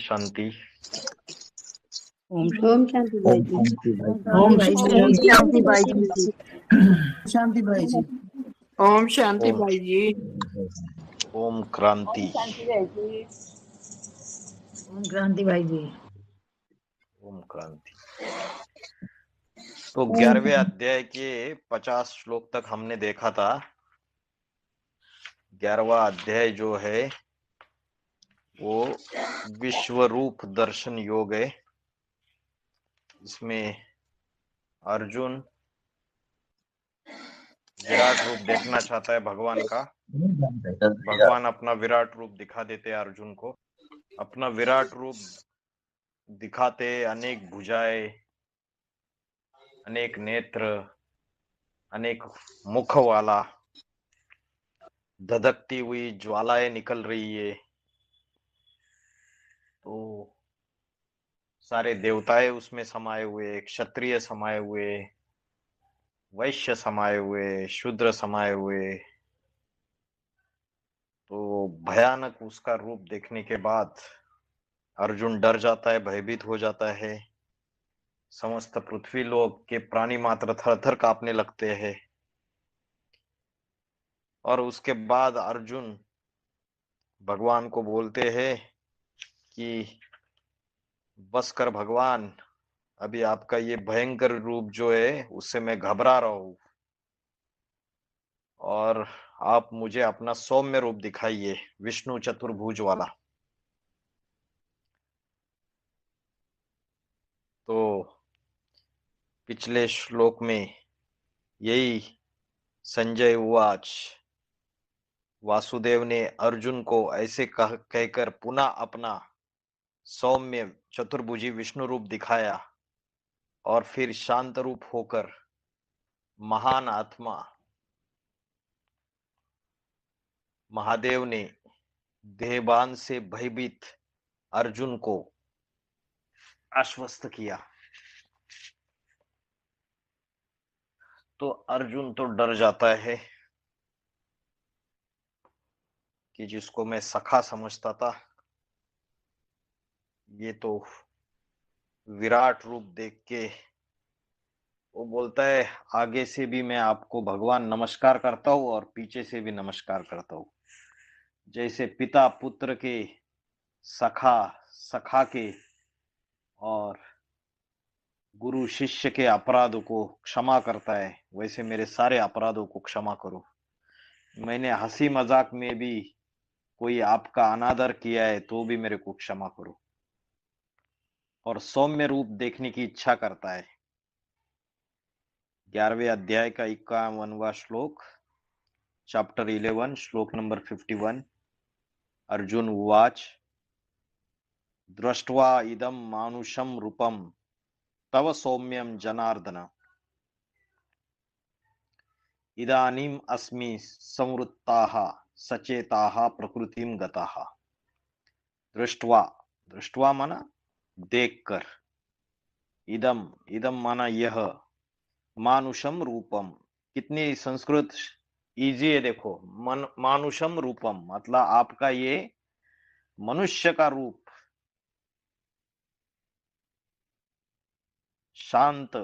शांति। ओम ओम शांति भाई जी। ओम शांति भाई जी। शांति भाई जी। ओम शांति ओम भाई जी। ओम क्रांति। ओम क्रांति भाई जी। ओम क्रांति। तो 11वें अध्याय के 50 श्लोक तक हमने देखा था। 11वां अध्याय जो है वो विश्वरूप दर्शन योग है। इसमें अर्जुन विराट रूप देखना चाहता है भगवान का। भगवान अपना विराट रूप दिखा देते हैं अर्जुन को। अपना विराट रूप दिखाते अनेक भुजाएं, अनेक नेत्र, अनेक मुख वाला, धधकती हुई ज्वालाएं निकल रही है। तो सारे देवताएं उसमें समाये हुए, क्षत्रिय समाये हुए, वैश्य समाये हुए, शूद्र समाये हुए। तो भयानक उसका रूप देखने के बाद अर्जुन डर जाता है, भयभीत हो जाता है। समस्त पृथ्वी लोक के प्राणी मात्र थर थर कांपने लगते हैं। और उसके बाद अर्जुन भगवान को बोलते हैं कि बस कर भगवान, अभी आपका ये भयंकर रूप जो है उससे मैं घबरा रहा हूं, और आप मुझे अपना सौम्य रूप दिखाइए, विष्णु चतुर्भुज वाला। तो पिछले श्लोक में यही संजय उवाच, वासुदेव ने अर्जुन को ऐसे कहकर पुनः अपना सौम्य चतुर्भुजी विष्णु रूप दिखाया, और फिर शांत रूप होकर महान आत्मा महादेव ने देहबान से भयभीत अर्जुन को आश्वस्त किया। तो अर्जुन तो डर जाता है कि जिसको मैं सखा समझता था, ये तो विराट रूप देख के वो बोलता है आगे से भी मैं आपको भगवान नमस्कार करता हूं और पीछे से भी नमस्कार करता हूं। जैसे पिता पुत्र के, सखा सखा के, और गुरु शिष्य के अपराधों को क्षमा करता है, वैसे मेरे सारे अपराधों को क्षमा करो। मैंने हंसी मजाक में भी कोई आपका अनादर किया है तो भी मेरे को क्षमा करो। और सौम्य रूप देखने की इच्छा करता है। 11वें अध्याय का 51वां श्लोक, चैप्टर 11, श्लोक नंबर 51। अर्जुन उवाच, दृष्ट्वा इदं मानुषं रूपं तव सौम्यं जनार्दन, इदानीम अस्मि संवृत्ताः सचेताः प्रकृतिं गताः। दृष्ट्वा, दृष्ट्वा माना देखकर, इदम, इदम माना यह, मानुषम रूपम, कितनी संस्कृत इजी है देखो। मानुषम रूपम मतलब आपका ये मनुष्य का रूप, शांत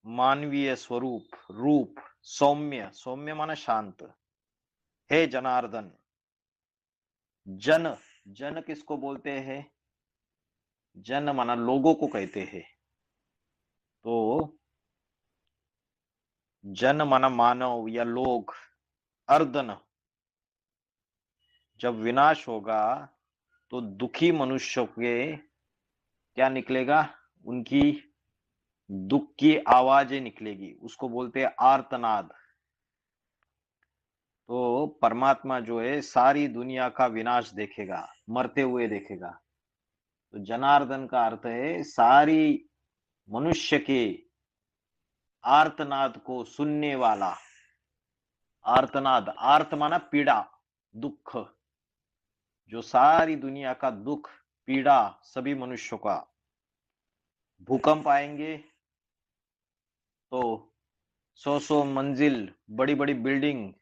मानवीय स्वरूप, रूप सौम्य, सौम्य माना शांत हे जनार्दन। जन, जन किसको बोलते हैं? जन माना लोगों को कहते हैं। तो जन माना मानव या लोग। अर्दन, जब विनाश होगा तो दुखी मनुष्यों के क्या निकलेगा? उनकी दुख की आवाजें निकलेगी, उसको बोलते हैं आर्तनाद। तो परमात्मा जो है सारी दुनिया का विनाश देखेगा, मरते हुए देखेगा। तो जनार्दन का अर्थ है सारी मनुष्य के आर्तनाद को सुनने वाला। आर्तनाद, आर्त माना पीड़ा, दुख, जो सारी दुनिया का दुख, पीड़ा सभी मनुष्यों का। भूकंप आएंगे तो 100 मंजिल बड़ी बड़ी बिल्डिंग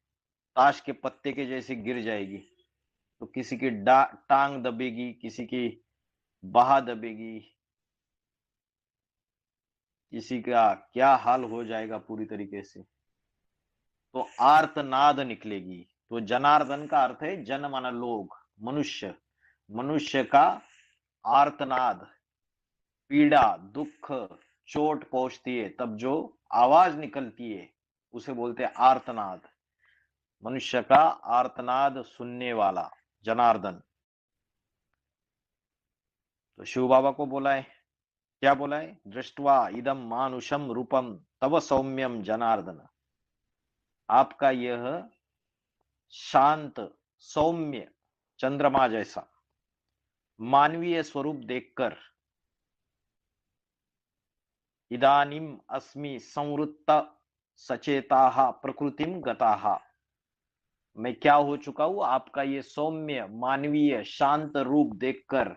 ताश के पत्ते के जैसे गिर जाएगी। तो किसी की टांग दबेगी, किसी की बहा दबेगी, किसी का क्या हाल हो जाएगा पूरी तरीके से, तो आर्तनाद निकलेगी। तो जनार्दन का अर्थ है जन माना लोग, मनुष्य, मनुष्य का आर्तनाद, पीड़ा, दुख, चोट पहुंचती है तब जो आवाज निकलती है उसे बोलते हैं आर्तनाद। मनुष्य का आर्तनाद सुनने वाला जनार्दन। तो शिव बाबा को बोला है, क्या बोला है? दृष्टवा इदम मानुषम रूपम तव सौम्यम जनार्दन। आपका यह शांत, सौम्य, चंद्रमा जैसा मानवीय स्वरूप देखकर, इदानीम अस्मि संवृत्त सचेताः प्रकृतिम गताः, मैं क्या हो चुका हूं? आपका ये सौम्य, मानवीय, शांत रूप देखकर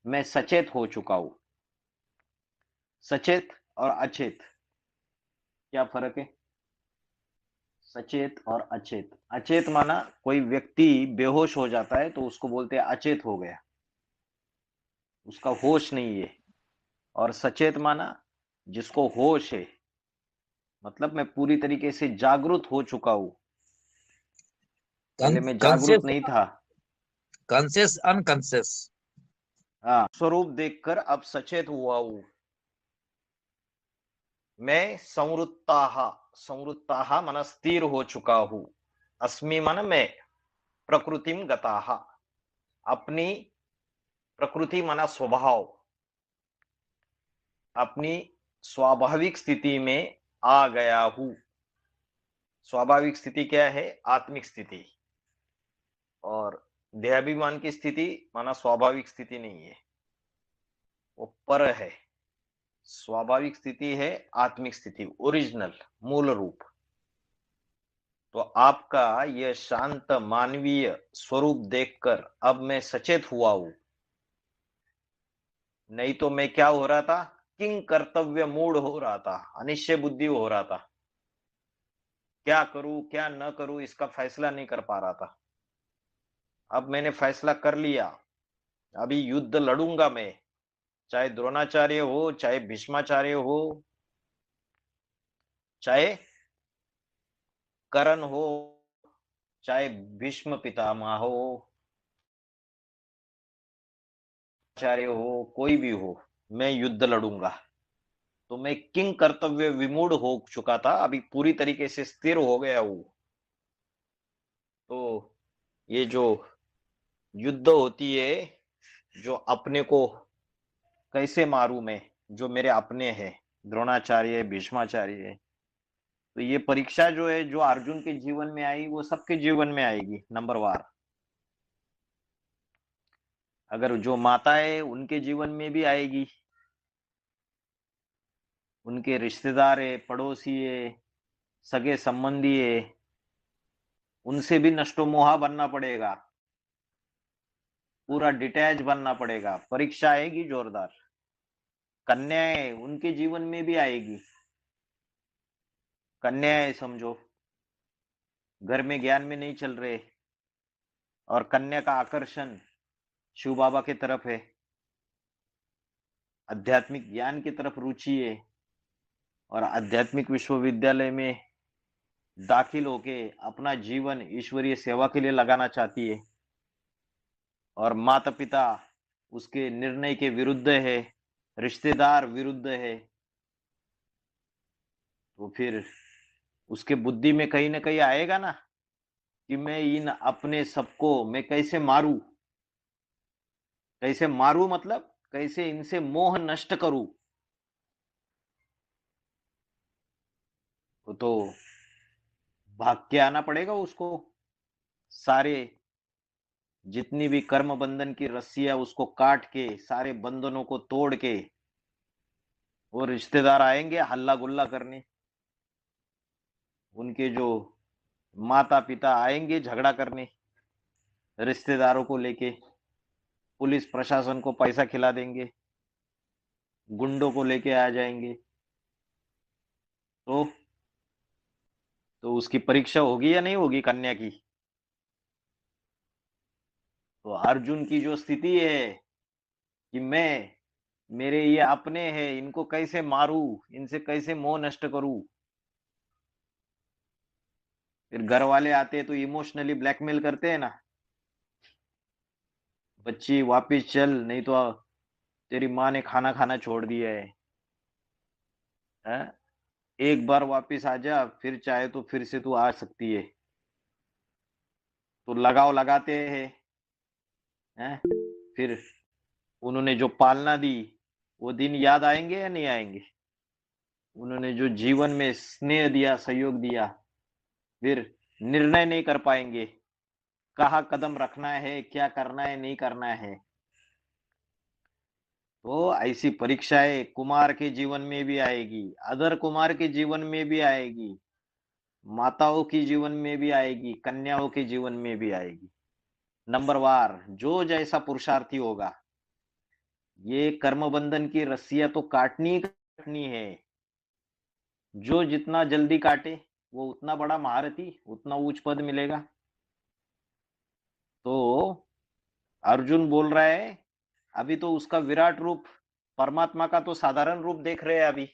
मैं सचेत हो चुका हूं। सचेत और अचेत क्या फर्क है? सचेत और अचेत, अचेत माना कोई व्यक्ति बेहोश हो जाता है तो उसको बोलते हैं अचेत हो गया, उसका होश नहीं है। और सचेत माना जिसको होश है, मतलब मैं पूरी तरीके से जागरूक हो चुका हूं, पहले मैं जागरूक कॉन्शियस, नहीं था। Conscious unconscious. हाँ, स्वरूप देखकर अब सचेत हुआ हूं मैं। संवृत्ताः, संवृत्ताः माना स्थिर हो चुका हूं। अस्मि माना मैं। प्रकृतिम गताः, अपनी प्रकृति माना स्वभाव, अपनी स्वाभाविक स्थिति में आ गया हूं। स्वाभाविक स्थिति क्या है? आत्मिक स्थिति। और देहाभिमान की स्थिति माना स्वाभाविक स्थिति नहीं है, वो पर है। स्वाभाविक स्थिति है आत्मिक स्थिति, ओरिजिनल, मूल रूप। तो आपका यह शांत मानवीय स्वरूप देखकर अब मैं सचेत हुआ हूं। नहीं तो मैं क्या हो रहा था? किंग कर्तव्य मूड हो रहा था, अनिश्चय बुद्धि हो रहा था। क्या करूं क्या न करूं इसका फैसला नहीं कर पा रहा था। अब मैंने फैसला कर लिया, अभी युद्ध लड़ूंगा मैं, चाहे द्रोणाचार्य हो, चाहे भीष्माचार्य हो, चाहे कर्ण हो, चाहे भीष्म पितामह हो, आचार्य हो, कोई भी हो, मैं युद्ध लड़ूंगा। तो मैं किंग कर्तव्य विमूढ़ हो चुका था, अभी पूरी तरीके से स्थिर हो गया हूं। तो ये जो युद्ध होती है, जो अपने को कैसे मारूं मैं, जो मेरे अपने हैं, द्रोणाचार्य, भीष्माचार्य, तो ये परीक्षा जो है, जो अर्जुन के जीवन में आई वो सबके जीवन में आएगी नंबर वार। अगर जो माता है उनके जीवन में भी आएगी, उनके रिश्तेदार है, पड़ोसी है, सगे संबंधी है, उनसे भी नष्टो मोहा बनना पड़ेगा, पूरा डिटैच बनना पड़ेगा। परीक्षा आएगी जोरदार। कन्याएं उनके जीवन में भी आएगी। कन्याएं समझो घर में ज्ञान में नहीं चल रहे, और कन्या का आकर्षण शिव बाबा की तरफ है, आध्यात्मिक ज्ञान की तरफ रुचि है, और आध्यात्मिक विश्वविद्यालय में दाखिल होके अपना जीवन ईश्वरीय सेवा के लिए लगाना चाहती है, और माता पिता उसके निर्णय के विरुद्ध है, रिश्तेदार विरुद्ध है, तो फिर उसके बुद्धि में कहीं ना कहीं आएगा ना कि मैं इन अपने सबको मैं कैसे मारूं। कैसे मारूं मतलब कैसे इनसे मोह नष्ट करूं। तो भाग के आना पड़ेगा उसको। सारे जितनी भी कर्म बंधन की रस्सियां उसको काट के, सारे बंधनों को तोड़ के, वो रिश्तेदार आएंगे हल्ला गुल्ला करने, उनके जो माता पिता आएंगे झगड़ा करने, रिश्तेदारों को लेके पुलिस प्रशासन को पैसा खिला देंगे, गुंडों को लेके आ जाएंगे। तो उसकी परीक्षा होगी या नहीं होगी कन्या की? तो अर्जुन की जो स्थिति है, कि मेरे ये अपने हैं, इनको कैसे मारूं, इनसे कैसे मोह नष्ट करूं। फिर घर वाले आते हैं तो इमोशनली ब्लैकमेल करते हैं ना, बच्ची वापिस चल, नहीं तो तेरी माँ ने खाना खाना छोड़ दिया है, हैं? एक बार वापिस आ जा, फिर चाहे तो फिर से तू आ सकती है। तो लगाव लगाते हैं। फिर उन्होंने जो पालना दी, वो दिन याद आएंगे या नहीं आएंगे? उन्होंने जो जीवन में स्नेह दिया, सहयोग दिया, फिर निर्णय नहीं कर पाएंगे, कहाँ कदम रखना है, क्या करना है, नहीं करना है। तो ऐसी परीक्षाएं कुमार के जीवन में भी आएगी, अदर कुमार के जीवन में भी आएगी, माताओं की जीवन में भी आएगी, कन्याओं के जीवन में भी आएगी। नंबर वार जो जैसा पुरुषार्थी होगा, ये कर्म बंधन की रस्सियां तो काटनी ही काटनी है। जो जितना जल्दी काटे वो उतना बड़ा महारथी, उतना उच्च पद मिलेगा। तो अर्जुन बोल रहा है, अभी तो उसका विराट रूप, परमात्मा का तो साधारण रूप देख रहे हैं अभी।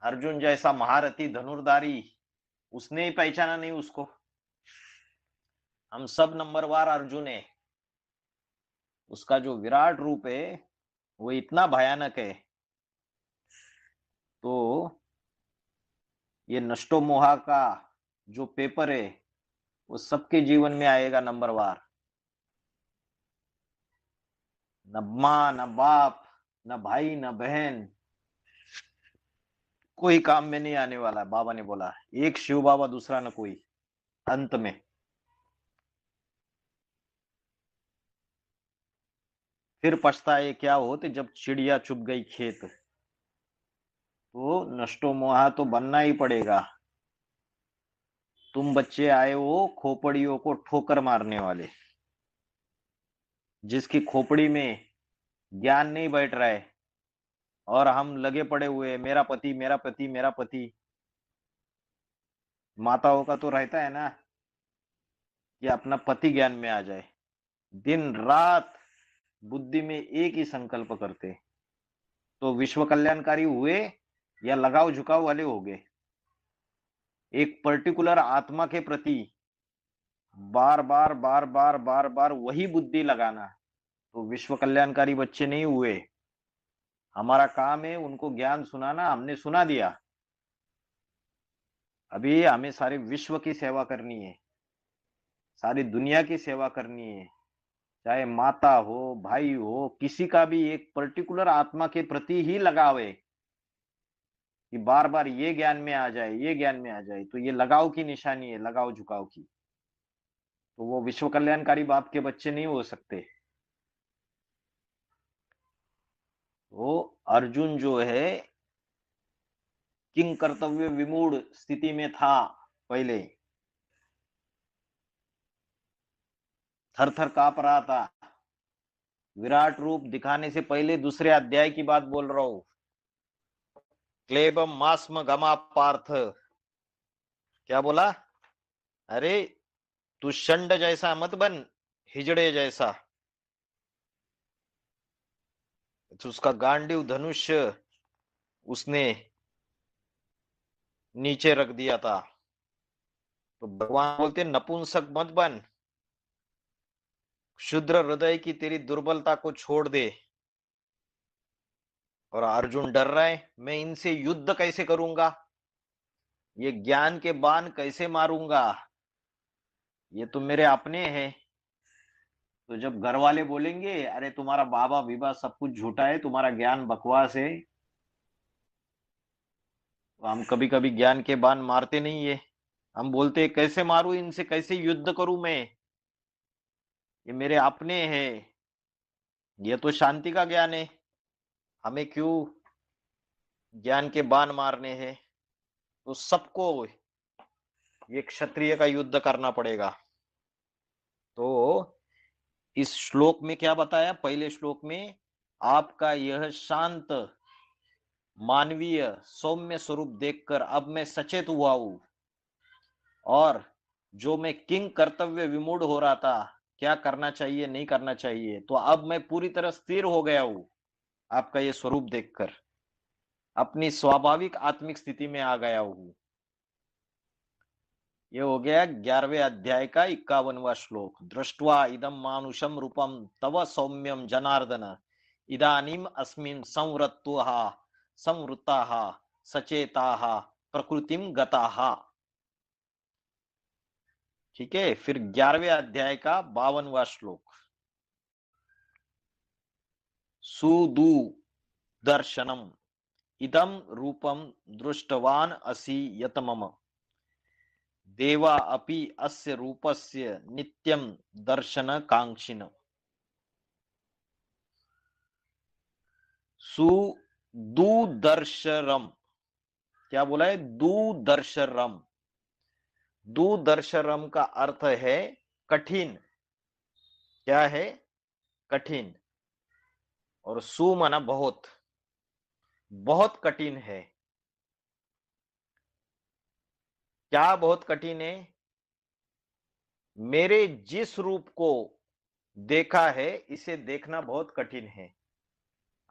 अर्जुन जैसा महारथी धनुर्धारी उसने ही पहचाना नहीं उसको। हम सब नंबरवार अर्जुन है। उसका जो विराट रूप है वो इतना भयानक है। तो ये नष्टो मोहा का जो पेपर है वो सबके जीवन में आएगा नंबरवार। न माँ, न बाप, न भाई, न बहन, कोई काम में नहीं आने वाला। बाबा ने बोला, एक शिव बाबा, दूसरा न कोई। अंत में फिर पछताए क्या होते जब चिड़िया चुप गई खेत। तो नष्टो मोहा तो बनना ही पड़ेगा। तुम बच्चे आए हो खोपड़ियों को ठोकर मारने वाले, जिसकी खोपड़ी में ज्ञान नहीं बैठ रहा है, और हम लगे पड़े हुए, मेरा पति, मेरा पति, मेरा पति। माताओं का तो रहता है ना कि अपना पति ज्ञान में आ जाए। दिन रात बुद्धि में एक ही संकल्प करते, तो विश्व कल्याणकारी हुए या लगाव झुकाव वाले हो गए। एक पर्टिकुलर आत्मा के प्रति बार बार बार बार बार बार वही बुद्धि लगाना, तो विश्व कल्याणकारी बच्चे नहीं हुए। हमारा काम है उनको ज्ञान सुनाना, हमने सुना दिया। अभी हमें सारे विश्व की सेवा करनी है, सारी दुनिया की सेवा करनी है। चाहे माता हो, भाई हो, किसी का भी एक पर्टिकुलर आत्मा के प्रति ही लगाव है कि बार बार ये ज्ञान में आ जाए, ये ज्ञान में आ जाए। तो ये लगाव की निशानी है, लगाव झुकाव की। तो वो विश्व कल्याणकारी बाप के बच्चे नहीं हो सकते। तो अर्जुन जो है किंग कर्तव्य विमूढ़ स्थिति में था पहले, थर थर कांप रहा था। विराट रूप दिखाने से पहले दूसरे अध्याय की बात बोल रहा हूं। क्लेबम मास्म गमा पार्थ, क्या बोला? अरे तू षंड जैसा मत बन, हिजड़े जैसा। तो उसका गांडीव धनुष्य उसने नीचे रख दिया था। तो भगवान बोलते नपुंसक मत बन, क्षुद्र हृदय की तेरी दुर्बलता को छोड़ दे। और अर्जुन डर रहा है, मैं इनसे युद्ध कैसे करूंगा, ये ज्ञान के बाण कैसे मारूंगा, ये तो मेरे अपने हैं। तो जब घर वाले बोलेंगे अरे तुम्हारा बाबा बीबा सब कुछ झूठा है, तुम्हारा ज्ञान बकवास है, तो हम कभी कभी ज्ञान के बाण मारते नहीं है। हम बोलते कैसे मारूं इनसे, कैसे युद्ध करूं मैं, ये मेरे अपने हैं, ये तो शांति का ज्ञान है, हमें क्यों ज्ञान के बाण मारने हैं। तो सबको ये क्षत्रिय का युद्ध करना पड़ेगा। तो इस श्लोक में क्या बताया? पहले श्लोक में आपका यह शांत मानवीय सौम्य स्वरूप देखकर अब मैं सचेत हुआ हूं, और जो मैं किंग कर्तव्य विमूढ़ हो रहा था क्या करना चाहिए नहीं करना चाहिए। तो अब मैं पूरी तरह स्थिर हो गया हूं आपका ये स्वरूप देखकर, अपनी स्वाभाविक आत्मिक स्थिति में आ गया हूं। ये हो गया 11वें अध्याय का 51वां श्लोक। दृष्ट्वा इदम मानुषम रूपम तव सौम्यम जनार्दन इदानीम अस्मिन् संवृत्ताः सचेताः प्रकृतिम गताः। ठीक है, फिर 11वें अध्याय का 52वां श्लोक। सुदु दर्शनम इदम रूपम दृष्टवान असि यत मम देवा अपि अस्य रूपस्य नित्यम दर्शन कांक्षिण। सुदूदर्शरम, क्या बोला है? दूदर्शरम। दूदर्शरम का अर्थ है कठिन। क्या है? कठिन। और सु माना बहुत, बहुत कठिन है। क्या बहुत कठिन है? मेरे जिस रूप को देखा है इसे देखना बहुत कठिन है।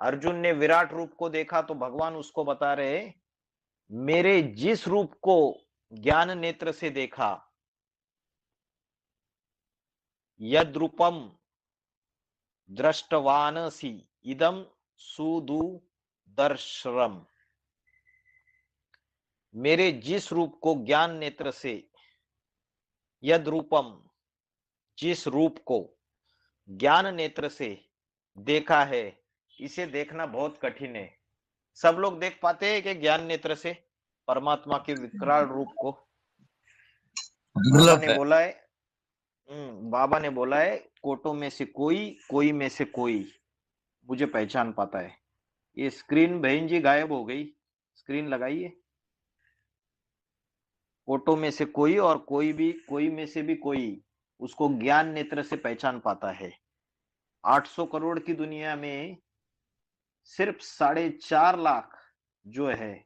अर्जुन ने विराट रूप को देखा तो भगवान उसको बता रहे, मेरे जिस रूप को ज्ञान नेत्र से देखा, यद्रूपम दृष्टवानसि इदम सुदुदर्शरम। मेरे जिस रूप को ज्ञान नेत्र से, यद्रूपम जिस रूप को ज्ञान नेत्र से देखा है इसे देखना बहुत कठिन है। सब लोग देख पाते हैं कि ज्ञान नेत्र से परमात्मा के विकराल रूप को? दुर्लभ है। बाबा ने बोला है कोटों में से कोई में से कोई मुझे पहचान पाता है। ये स्क्रीन बहन जी गायब हो गई, स्क्रीन लगाइए। कोटों में से कोई और कोई में से भी कोई उसको ज्ञान नेत्र से पहचान पाता है। 800 करोड़ की दुनिया में सिर्फ 4.5 लाख जो है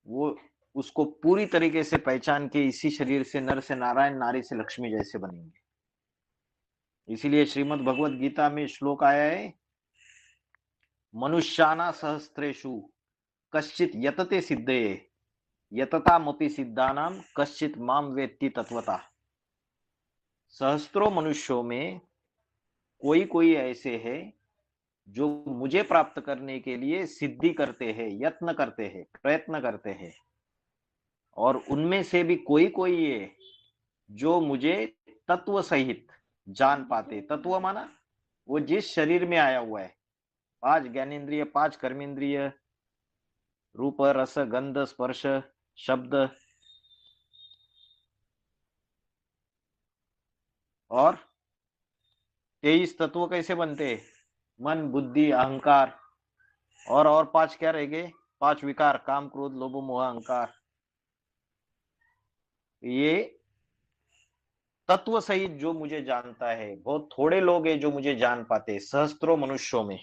वो उसको पूरी तरीके से पहचान के इसी शरीर से नर से नारायण, नारी से लक्ष्मी जैसे बनेंगे। इसीलिए श्रीमद् भगवत गीता में श्लोक आया है, मनुष्याना सहस्त्रेषु कश्चित यतते सिद्धये यततामपि सिद्धानां कश्चित माम वेत्ति तत्वता। सहस्त्रों मनुष्यों में कोई ऐसे है जो मुझे प्राप्त करने के लिए सिद्धि करते हैं, यत्न करते हैं, प्रयत्न करते हैं। और उनमें से भी कोई है जो मुझे तत्व सहित जान पाते। तत्व माना वो जिस शरीर में आया हुआ है, 5 ज्ञानेन्द्रिय, 5 कर्मेंद्रिय, रूप रस गंध स्पर्श शब्द और 23 तत्व कैसे बनते? मन बुद्धि अहंकार और 5 क्या रह गए? 5 विकार, काम क्रोध लोभ मोह अहंकार। ये तत्व सहित जो मुझे जानता है, बहुत थोड़े लोग हैं जो मुझे जान पाते, सहस्त्रों मनुष्यों में,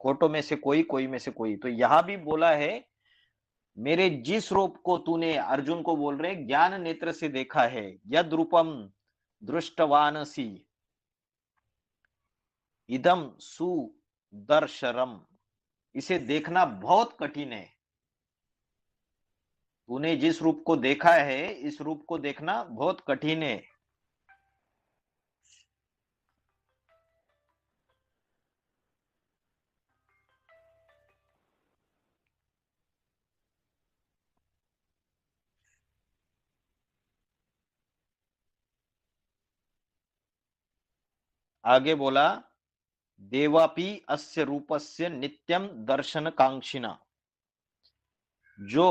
कोटों में से कोई में से कोई। तो यहां भी बोला है, मेरे जिस रूप को तूने, अर्जुन को बोल रहे, ज्ञान नेत्र से देखा है, यद रूपम दृष्टवानसी इदम सुदर्शरम, इसे देखना बहुत कठिन है। तूने जिस रूप को देखा है इस रूप को देखना बहुत कठिन है। आगे बोला, देवापि अस्य रूपस्य नित्यम दर्शन कांक्षिणा। जो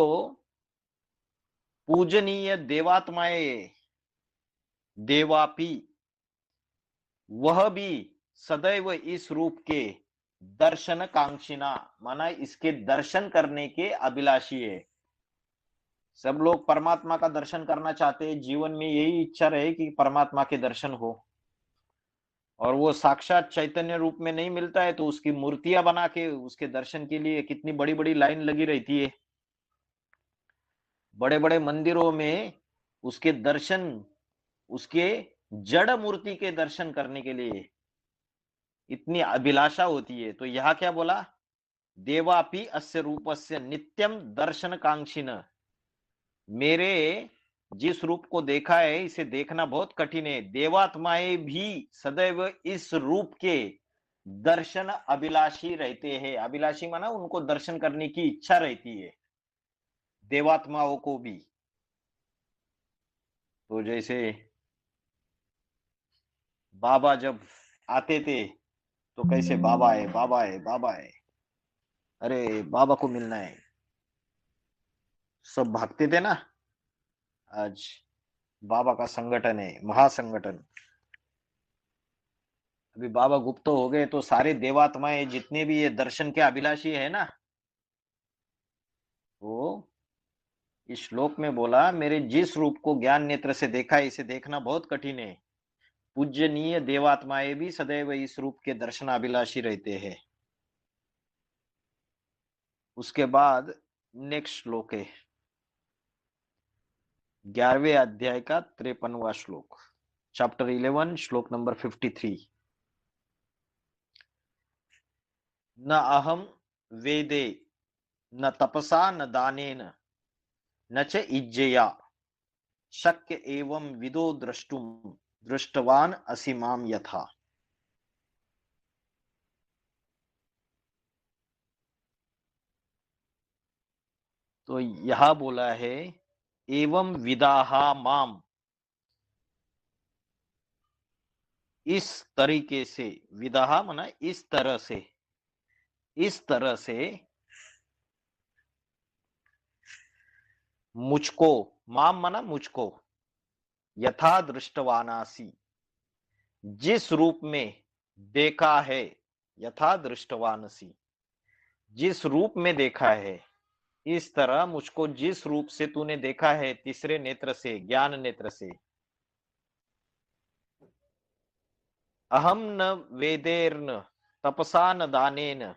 पूजनीय देवात्माएं, देवापि, वह भी सदैव इस रूप के दर्शन कांक्षिणा, माना इसके दर्शन करने के अभिलाषी है। सब लोग परमात्मा का दर्शन करना चाहते हैं, जीवन में यही इच्छा रहे कि परमात्मा के दर्शन हो। और वो साक्षात चैतन्य रूप में नहीं मिलता है तो उसकी मूर्तियां बना के उसके दर्शन के लिए कितनी बड़ी बड़ी लाइन लगी रहती है। बड़े बड़े मंदिरों में उसके दर्शन, उसके जड़ मूर्ति के दर्शन करने के लिए इतनी अभिलाषा होती है, तो यहां क्या बोला, देवापि अस्य रूपस्य नित्यम दर्शन कांक्षिन, मेरे जिस रूप को देखा है इसे देखना बहुत कठिन है, देवात्माएं भी सदैव इस रूप के दर्शन अभिलाषी रहते हैं। अभिलाषी माना उनको दर्शन करने की इच्छा रहती है, देवात्माओं को भी। तो जैसे बाबा जब आते थे तो कैसे बाबा है, बाबा है, बाबा है, अरे बाबा को मिलना है, सब भागते थे ना। आज बाबा का संगठन है, महासंगठन। अभी बाबा गुप्त हो गए तो सारे देवात्माएं जितने भी ये दर्शन के अभिलाषी है ना, वो इस श्लोक में बोला, मेरे जिस रूप को ज्ञान नेत्र से देखा है इसे देखना बहुत कठिन है, पूज्यनीय देवात्माएं भी सदैव इस रूप के दर्शनाभिलाषी रहते हैं। उसके बाद नेक्स्ट श्लोक है 11वें अध्याय का 53वां श्लोक, चैप्टर 11 श्लोक नंबर 53। न अहम वेदे न तपसा न दानेन न च इज्जया शक्य एवं विदो द्रष्टुम दृष्टवान असि माम यथा। तो यह बोला है एवं विदाहा माम, इस तरीके से, विदाहा माना इस तरह से, इस तरह से मुझको, माम माना मुझको, यथा दृष्टवानासी, जिस रूप में देखा है, यथा दृष्टवानसी, जिस रूप में देखा है, इस तरह मुझको जिस रूप से तूने देखा है, तीसरे नेत्र से, ज्ञान नेत्र से। अहम न वेदेर्न तपसा न दानेन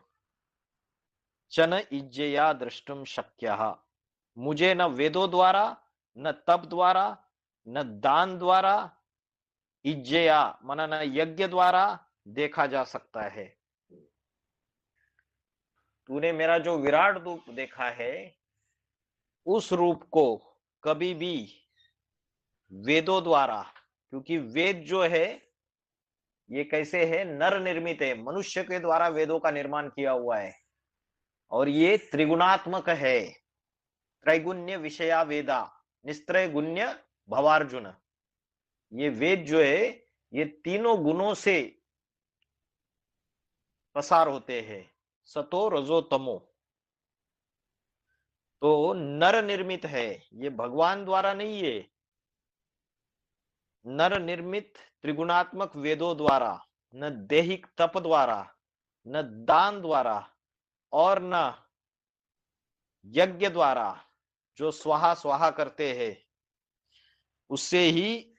चन इज्जया दृष्टुम शक्यः, मुझे न वेदों द्वारा, न तप द्वारा, न दान द्वारा, इज्जया माना न यज्ञ द्वारा देखा जा सकता है। तूने मेरा जो विराट रूप देखा है, उस रूप को कभी भी वेदों द्वारा, क्योंकि वेद जो है ये कैसे है, नर निर्मित है, मनुष्य के द्वारा वेदों का निर्माण किया हुआ है, और ये त्रिगुणात्मक है, त्रैगुण्य विषया वेदा निस्त्रय गुण्य भवार्जुन। ये वेद जो है ये तीनों गुणों से प्रसार होते हैं, सतो रजो तमो। तो नर निर्मित है, ये भगवान द्वारा नहीं है, नर निर्मित त्रिगुणात्मक वेदों द्वारा, न दैहिक तप द्वारा, न दान द्वारा, और न यज्ञ द्वारा, जो स्वाहा स्वाहा करते हैं, उससे ही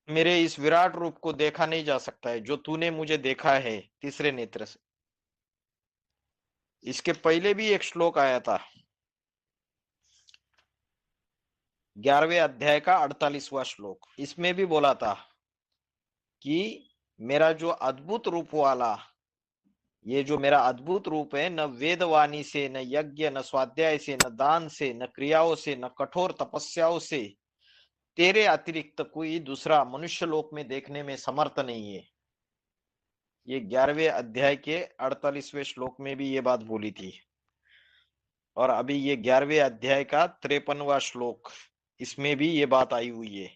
मेरे इस विराट रूप को देखा नहीं जा सकता है, जो तूने मुझे देखा है तीसरे नेत्र से। इसके पहले भी एक श्लोक आया था 11वें अध्याय का 48वां श्लोक, इसमें भी बोला था कि मेरा जो अद्भुत रूप वाला, ये जो मेरा अद्भुत रूप है, न वेदवाणी से, न यज्ञ, न स्वाध्याय से, न दान से, न क्रियाओं से, न कठोर तपस्याओं से तेरे अतिरिक्त कोई दूसरा मनुष्य लोक में देखने में समर्थ नहीं है। ये 11वें अध्याय के 48वें श्लोक में भी ये बात बोली थी, और अभी ये 11वें अध्याय का 53वां श्लोक, इसमें भी ये बात आई हुई है।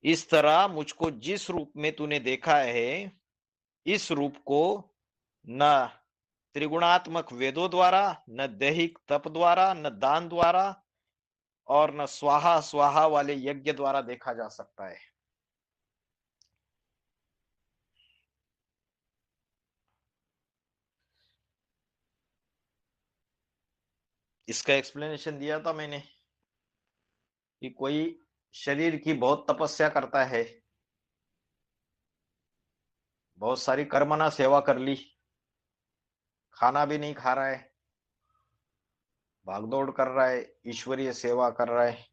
इस तरह मुझको जिस रूप में तूने देखा है, इस रूप को न त्रिगुणात्मक वेदों द्वारा, न दैहिक तप द्वारा, न दान द्वारा, और न स्वाहा स्वाहा वाले यज्ञ द्वारा देखा जा सकता है। इसका एक्सप्लेनेशन दिया था मैंने कि कोई शरीर की बहुत तपस्या करता है, बहुत सारी कर्मना सेवा कर ली, खाना भी नहीं खा रहा है, भागदौड़ कर रहा है, ईश्वरीय सेवा कर रहा है,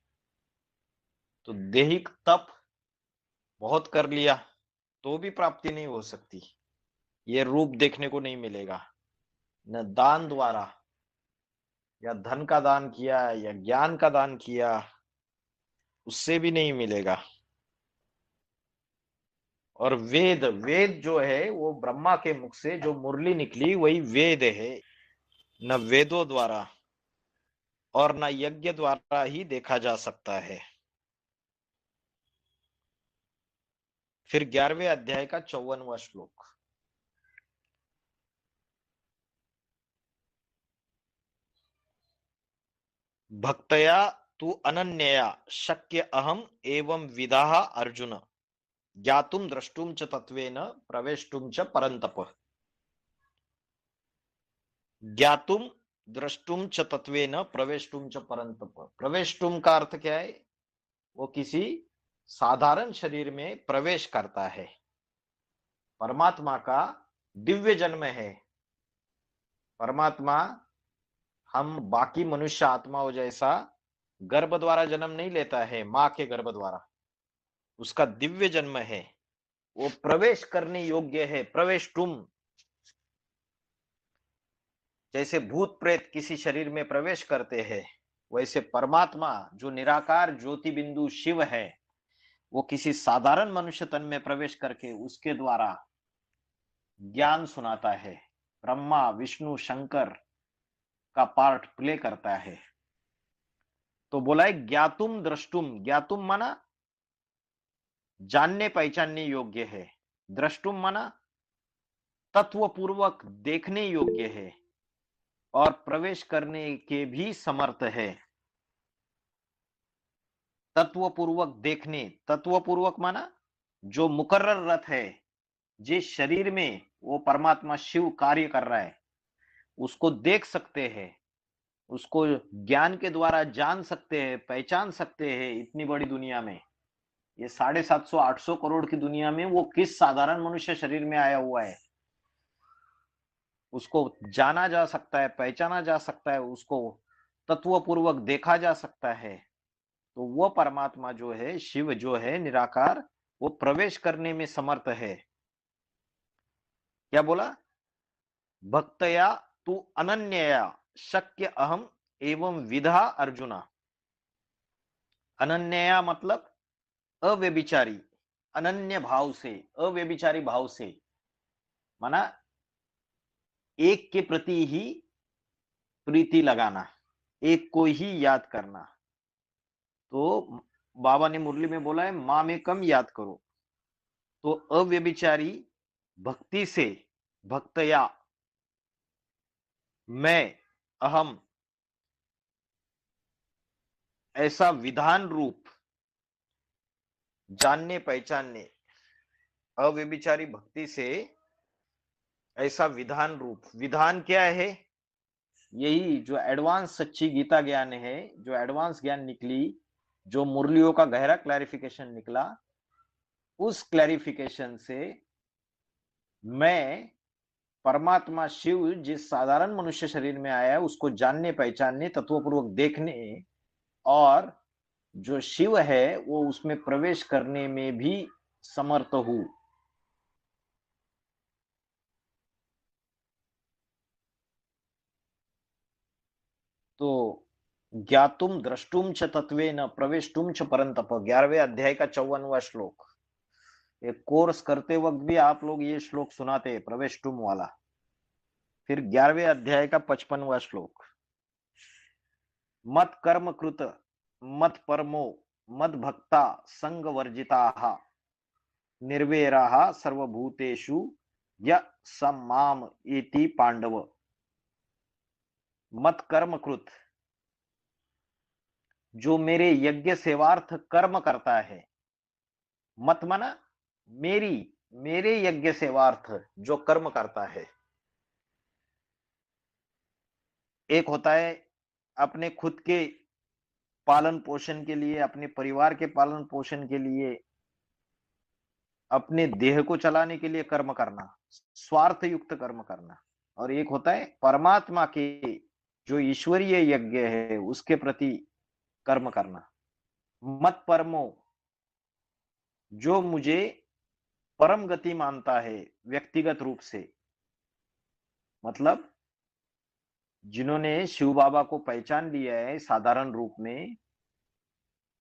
तो दैहिक तप बहुत कर लिया तो भी प्राप्ति नहीं हो सकती, ये रूप देखने को नहीं मिलेगा। न दान द्वारा, या धन का दान किया या ज्ञान का दान किया, उससे भी नहीं मिलेगा। और वेद, वेद जो है वो ब्रह्मा के मुख से जो मुरली निकली वही वेद है। न वेदों द्वारा और न यज्ञ द्वारा ही देखा जा सकता है। फिर 11वें अध्याय का 54वां श्लोक। भक्तया तु अनन्यया शक्य अहम एवं विदाः अर्जुन ज्ञातुम द्रष्टुम च तत्वेन प्रवेष्टुम च परंतप। ज्ञातुम द्रष्टुम च तत्वेन प्रवेष्टुम च परंतप। प्रवेष्टुम का अर्थ क्या है? वो किसी साधारण शरीर में प्रवेश करता है। परमात्मा का दिव्य जन्म है। परमात्मा हम बाकी मनुष्य आत्माओं जैसा गर्भ द्वारा जन्म नहीं लेता है, मां के गर्भ द्वारा। उसका दिव्य जन्म है, वो प्रवेश करने योग्य है। प्रवेश तुम, जैसे भूत प्रेत किसी शरीर में प्रवेश करते हैं, वैसे परमात्मा जो निराकार ज्योति बिंदु शिव है, वो किसी साधारण मनुष्य तन में प्रवेश करके उसके द्वारा ज्ञान सुनाता है। ब्रह्मा विष्णु शंकर का पार्ट प्ले करता है। तो बोला है ज्ञातुम द्रष्टुम। ज्ञातुम माना जानने पहचानने योग्य है। द्रष्टुम माना तत्वपूर्वक देखने योग्य है और प्रवेश करने के भी समर्थ है। तत्वपूर्वक देखने, तत्वपूर्वक माना जो मुकर्रर रथ है, जिस शरीर में वो परमात्मा शिव कार्य कर रहा है, उसको देख सकते हैं, उसको ज्ञान के द्वारा जान सकते हैं, पहचान सकते हैं। इतनी बड़ी दुनिया में, ये 750-800 करोड़ की दुनिया में वो किस साधारण मनुष्य शरीर में आया हुआ है, उसको जाना जा सकता है, पहचाना जा सकता है, उसको तत्वपूर्वक देखा जा सकता है। तो वो परमात्मा जो है, शिव जो है निराकार, वो प्रवेश करने में समर्थ है। क्या बोला? भक्तया तू अनन्यया शक्य अहम एवं विधा अर्जुना। अनन्यया मतलब अव्यभिचारी, अनन्य भाव से, अव्यभिचारी भाव से, माना एक के प्रति ही प्रीति लगाना, एक को ही याद करना। तो बाबा ने मुरली में बोला है मां में कम याद करो। तो अव्यभिचारी भक्ति से, भक्तया मैं, अहम, ऐसा विधान रूप जानने पहचानने, अव्यभिचारी भक्ति से ऐसा विधान रूप। विधान क्या है? यही जो एडवांस सच्ची गीता ज्ञान है, जो एडवांस ज्ञान निकली, जो मुरलियों का गहरा क्लैरिफिकेशन निकला, उस क्लैरिफिकेशन से मैं परमात्मा शिव जिस साधारण मनुष्य शरीर में आया है, उसको जानने पहचानने, तत्वपूर्वक देखने, और जो शिव है वो उसमें प्रवेश करने में भी समर्थ हूं। तो ज्ञातुम द्रष्टुम च तत्वेन प्रवेष्टुम च परंतप, 11वें अध्याय का 54वां श्लोक। एक कोर्स करते वक्त भी आप लोग ये श्लोक सुनाते हैं, प्रवेष्टुम वाला। फिर 11वें अध्याय का 55वां श्लोक। मत कर्म कृत मत परमो मत भक्ता संग वर्जिताः निर्वैराः सर्वभूतेषु य सम्माम इति पांडव। मत कर्म कृत, जो मेरे यज्ञ सेवार्थ कर्म करता है। मत मना मेरी, मेरे यज्ञ सेवार्थ जो कर्म करता है। एक होता है अपने खुद के पालन पोषण के लिए, अपने परिवार के पालन पोषण के लिए, अपने देह को चलाने के लिए कर्म करना, स्वार्थ युक्त कर्म करना। और एक होता है परमात्मा के जो ईश्वरीय यज्ञ है उसके प्रति कर्म करना। मत परमो, जो मुझे परम गति मानता है व्यक्तिगत रूप से, मतलब जिन्होंने शिव बाबा को पहचान लिया है साधारण रूप में,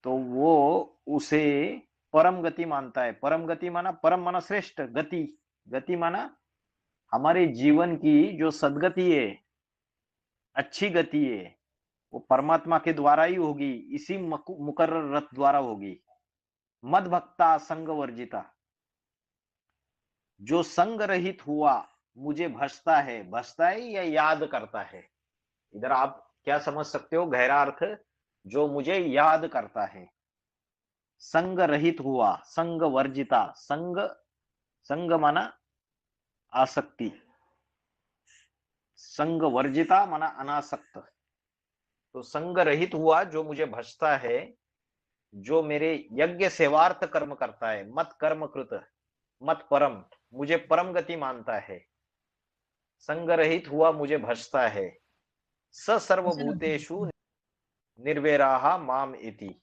तो वो उसे परम गति मानता है। परम गति माना, परम माना श्रेष्ठ, गति, गति माना हमारे जीवन की जो सदगति है, अच्छी गति है, वो परमात्मा के द्वारा ही होगी, इसी मुकर्रर रथ द्वारा होगी। मद भक्ता संग वर्जिता, जो संग रहित हुआ मुझे भजता है या याद करता है। इधर आप क्या समझ सकते हो गहरा अर्थ, जो मुझे याद करता है। संग रहित हुआ, संग वर्जिता, संग, संग माना आसक्ति, संग वर्जिता माना अनासक्त। तो संग रहित हुआ जो मुझे भजता है, जो मेरे यज्ञ सेवार्थ कर्म करता है, मत कर्म कृत, मत परम, मुझे परम गति मानता है, संग रहित हुआ मुझे भजता है, स सर्वभूतेषु निर्वैराः माम इति।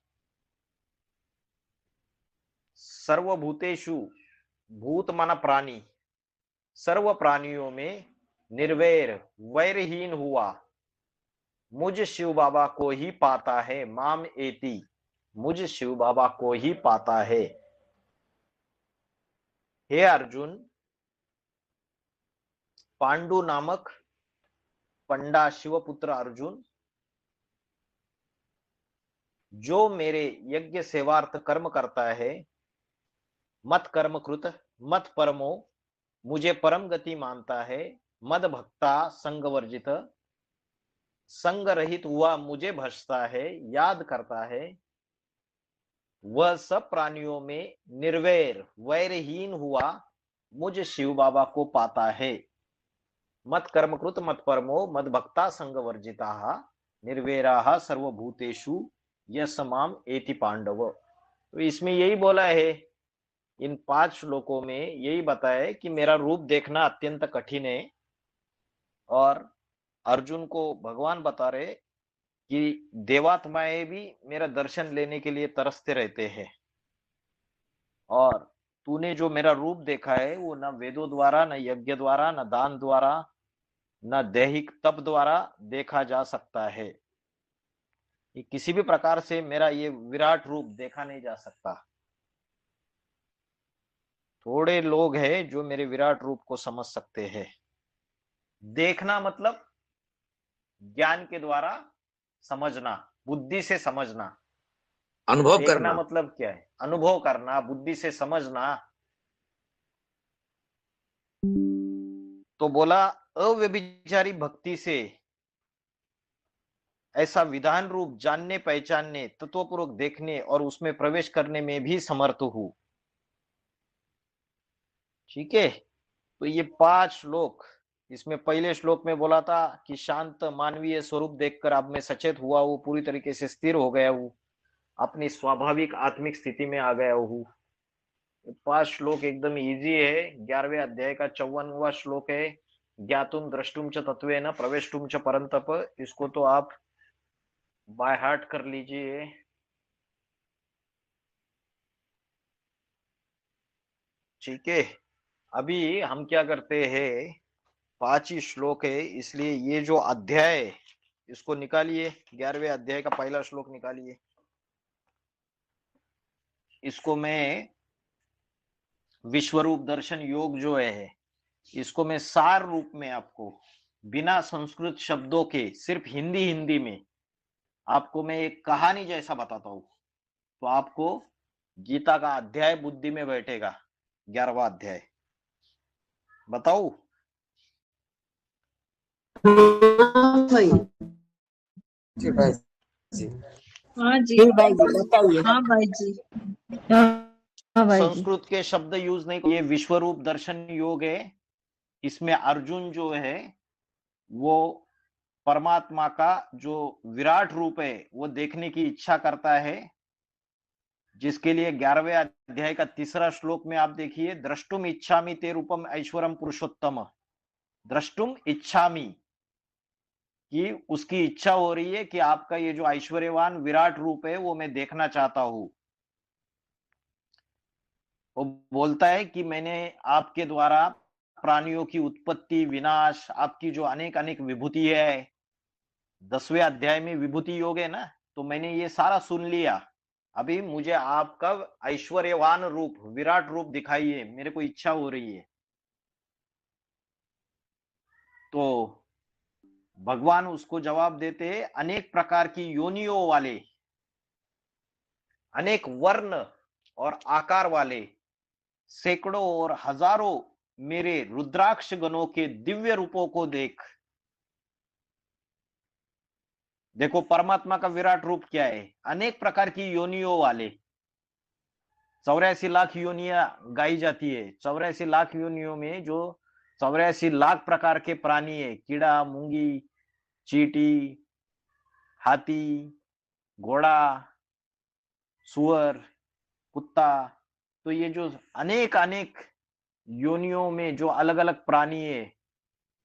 सर्वभूतेषु, भूत माना प्राणी, सर्व प्राणियों में निर्वैर वैरहीन हुआ मुझ शिव बाबा को ही पाता है, माम एति, मुझ शिव बाबा को ही पाता है। हे अर्जुन, पांडु नामक पंडा शिवपुत्र अर्जुन, जो मेरे यज्ञ सेवार्थ कर्म करता है, मत कर्म कृत, मत परमो, मुझे परम गति मानता है, मद भक्ता संग वर्जित, संग रहित हुआ मुझे भजता है, याद करता है, वह सब प्राणियों में निर्वैर वैरहीन हुआ मुझ शिव बाबा को पाता है। मत कर्म कृत मत परमो मद भक्ता संग वर्जिता निर्वैराः सर्वभूतेषु यस्माम एति पांडव। तो इसमें यही बोला है, इन 5 श्लोकों में यही बताया कि मेरा रूप देखना अत्यंत कठिन है, और अर्जुन को भगवान बता रहे कि देवात्माएं भी मेरा दर्शन लेने के लिए तरसते रहते हैं, और तूने जो मेरा रूप देखा है वो न वेदों द्वारा, न यज्ञ द्वारा, न दान द्वारा, न दैहिक तप द्वारा देखा जा सकता है। ये किसी भी प्रकार से मेरा ये विराट रूप देखा नहीं जा सकता। थोड़े लोग हैं जो मेरे विराट रूप को समझ सकते हैं। देखना मतलब ज्ञान के द्वारा समझना, बुद्धि से समझना। अनुभव देखना करना। मतलब क्या है? अनुभव करना, बुद्धि से समझना। तो बोला अव्यभिचारी भक्ति से ऐसा विधान रूप जानने, पहचानने, तत्वपूर्वक देखने और उसमें प्रवेश करने में भी समर्थ हूं। ठीक है, तो ये 5 श्लोक, इसमें पहले श्लोक में बोला था कि शांत मानवीय स्वरूप देखकर अब मैं सचेत हुआ हूं, पूरी तरीके से स्थिर हो गया हूं, अपनी स्वाभाविक आत्मिक स्थिति में आ गया हूं। 5 श्लोक एकदम इजी है। 11वें अध्याय का 54वां श्लोक है, ज्ञातुम द्रष्टुम च तत्वेन प्रवेष्टुम च परंतप। इसको तो आप बाय हार्ट कर लीजिए। ठीक है, अभी हम क्या करते हैं, 5 ही श्लोक है, इसलिए ये जो अध्याय है इसको निकालिए। 11वें अध्याय का पहला श्लोक निकालिए। इसको मैं विश्वरूप दर्शन योग जो है, इसको मैं सार रूप में आपको बिना संस्कृत शब्दों के सिर्फ हिंदी में आपको मैं एक कहानी जैसा बताता हूं, तो आपको गीता का अध्याय बुद्धि में बैठेगा। 11वां अध्याय बताऊं? हाँ भाई। जी भाई जी। हाँ जी। जी भाई जी बताइए। हाँ भाई जी। हाँ भाई जी। संस्कृत के शब्द यूज नहीं, ये विश्वरूप दर्शन योग है। इसमें अर्जुन जो है वो परमात्मा का जो विराट रूप है वो देखने की इच्छा करता है, जिसके लिए 11वें अध्याय का 3रा श्लोक में आप देखिए, द्रष्टुम इच्छामि ते रूपम ऐश्वरम पुरुषोत्तम। द्रष्टुम इच्छामि, कि उसकी इच्छा हो रही है कि आपका ये जो ऐश्वर्यवान विराट रूप है वो मैं देखना चाहता हूं। वो बोलता है कि मैंने आपके द्वारा प्राणियों की उत्पत्ति, विनाश, आपकी जो अनेक अनेक विभूति है, 10वें अध्याय में विभूति योग है ना, तो मैंने ये सारा सुन लिया। अभी मुझे आपका ऐश्वर्यवान रूप, विराट रूप दिखाइए, मेरे को इच्छा हो रही है। तो भगवान उसको जवाब देते, अनेक प्रकार की योनियों वाले, अनेक वर्ण और आकार वाले, सैकड़ों और हजारों मेरे रुद्राक्ष गणों के दिव्य रूपों को देख। देखो परमात्मा का विराट रूप क्या है, अनेक प्रकार की योनियों वाले। 84 लाख योनियां गाई जाती है। 84 लाख योनियों में जो 84 लाख प्रकार के प्राणी है, कीड़ा, मूंगी, चींटी, हाथी, घोड़ा, सुअर, कुत्ता, तो ये जो अनेक अनेक योनियों में जो अलग अलग प्राणी है,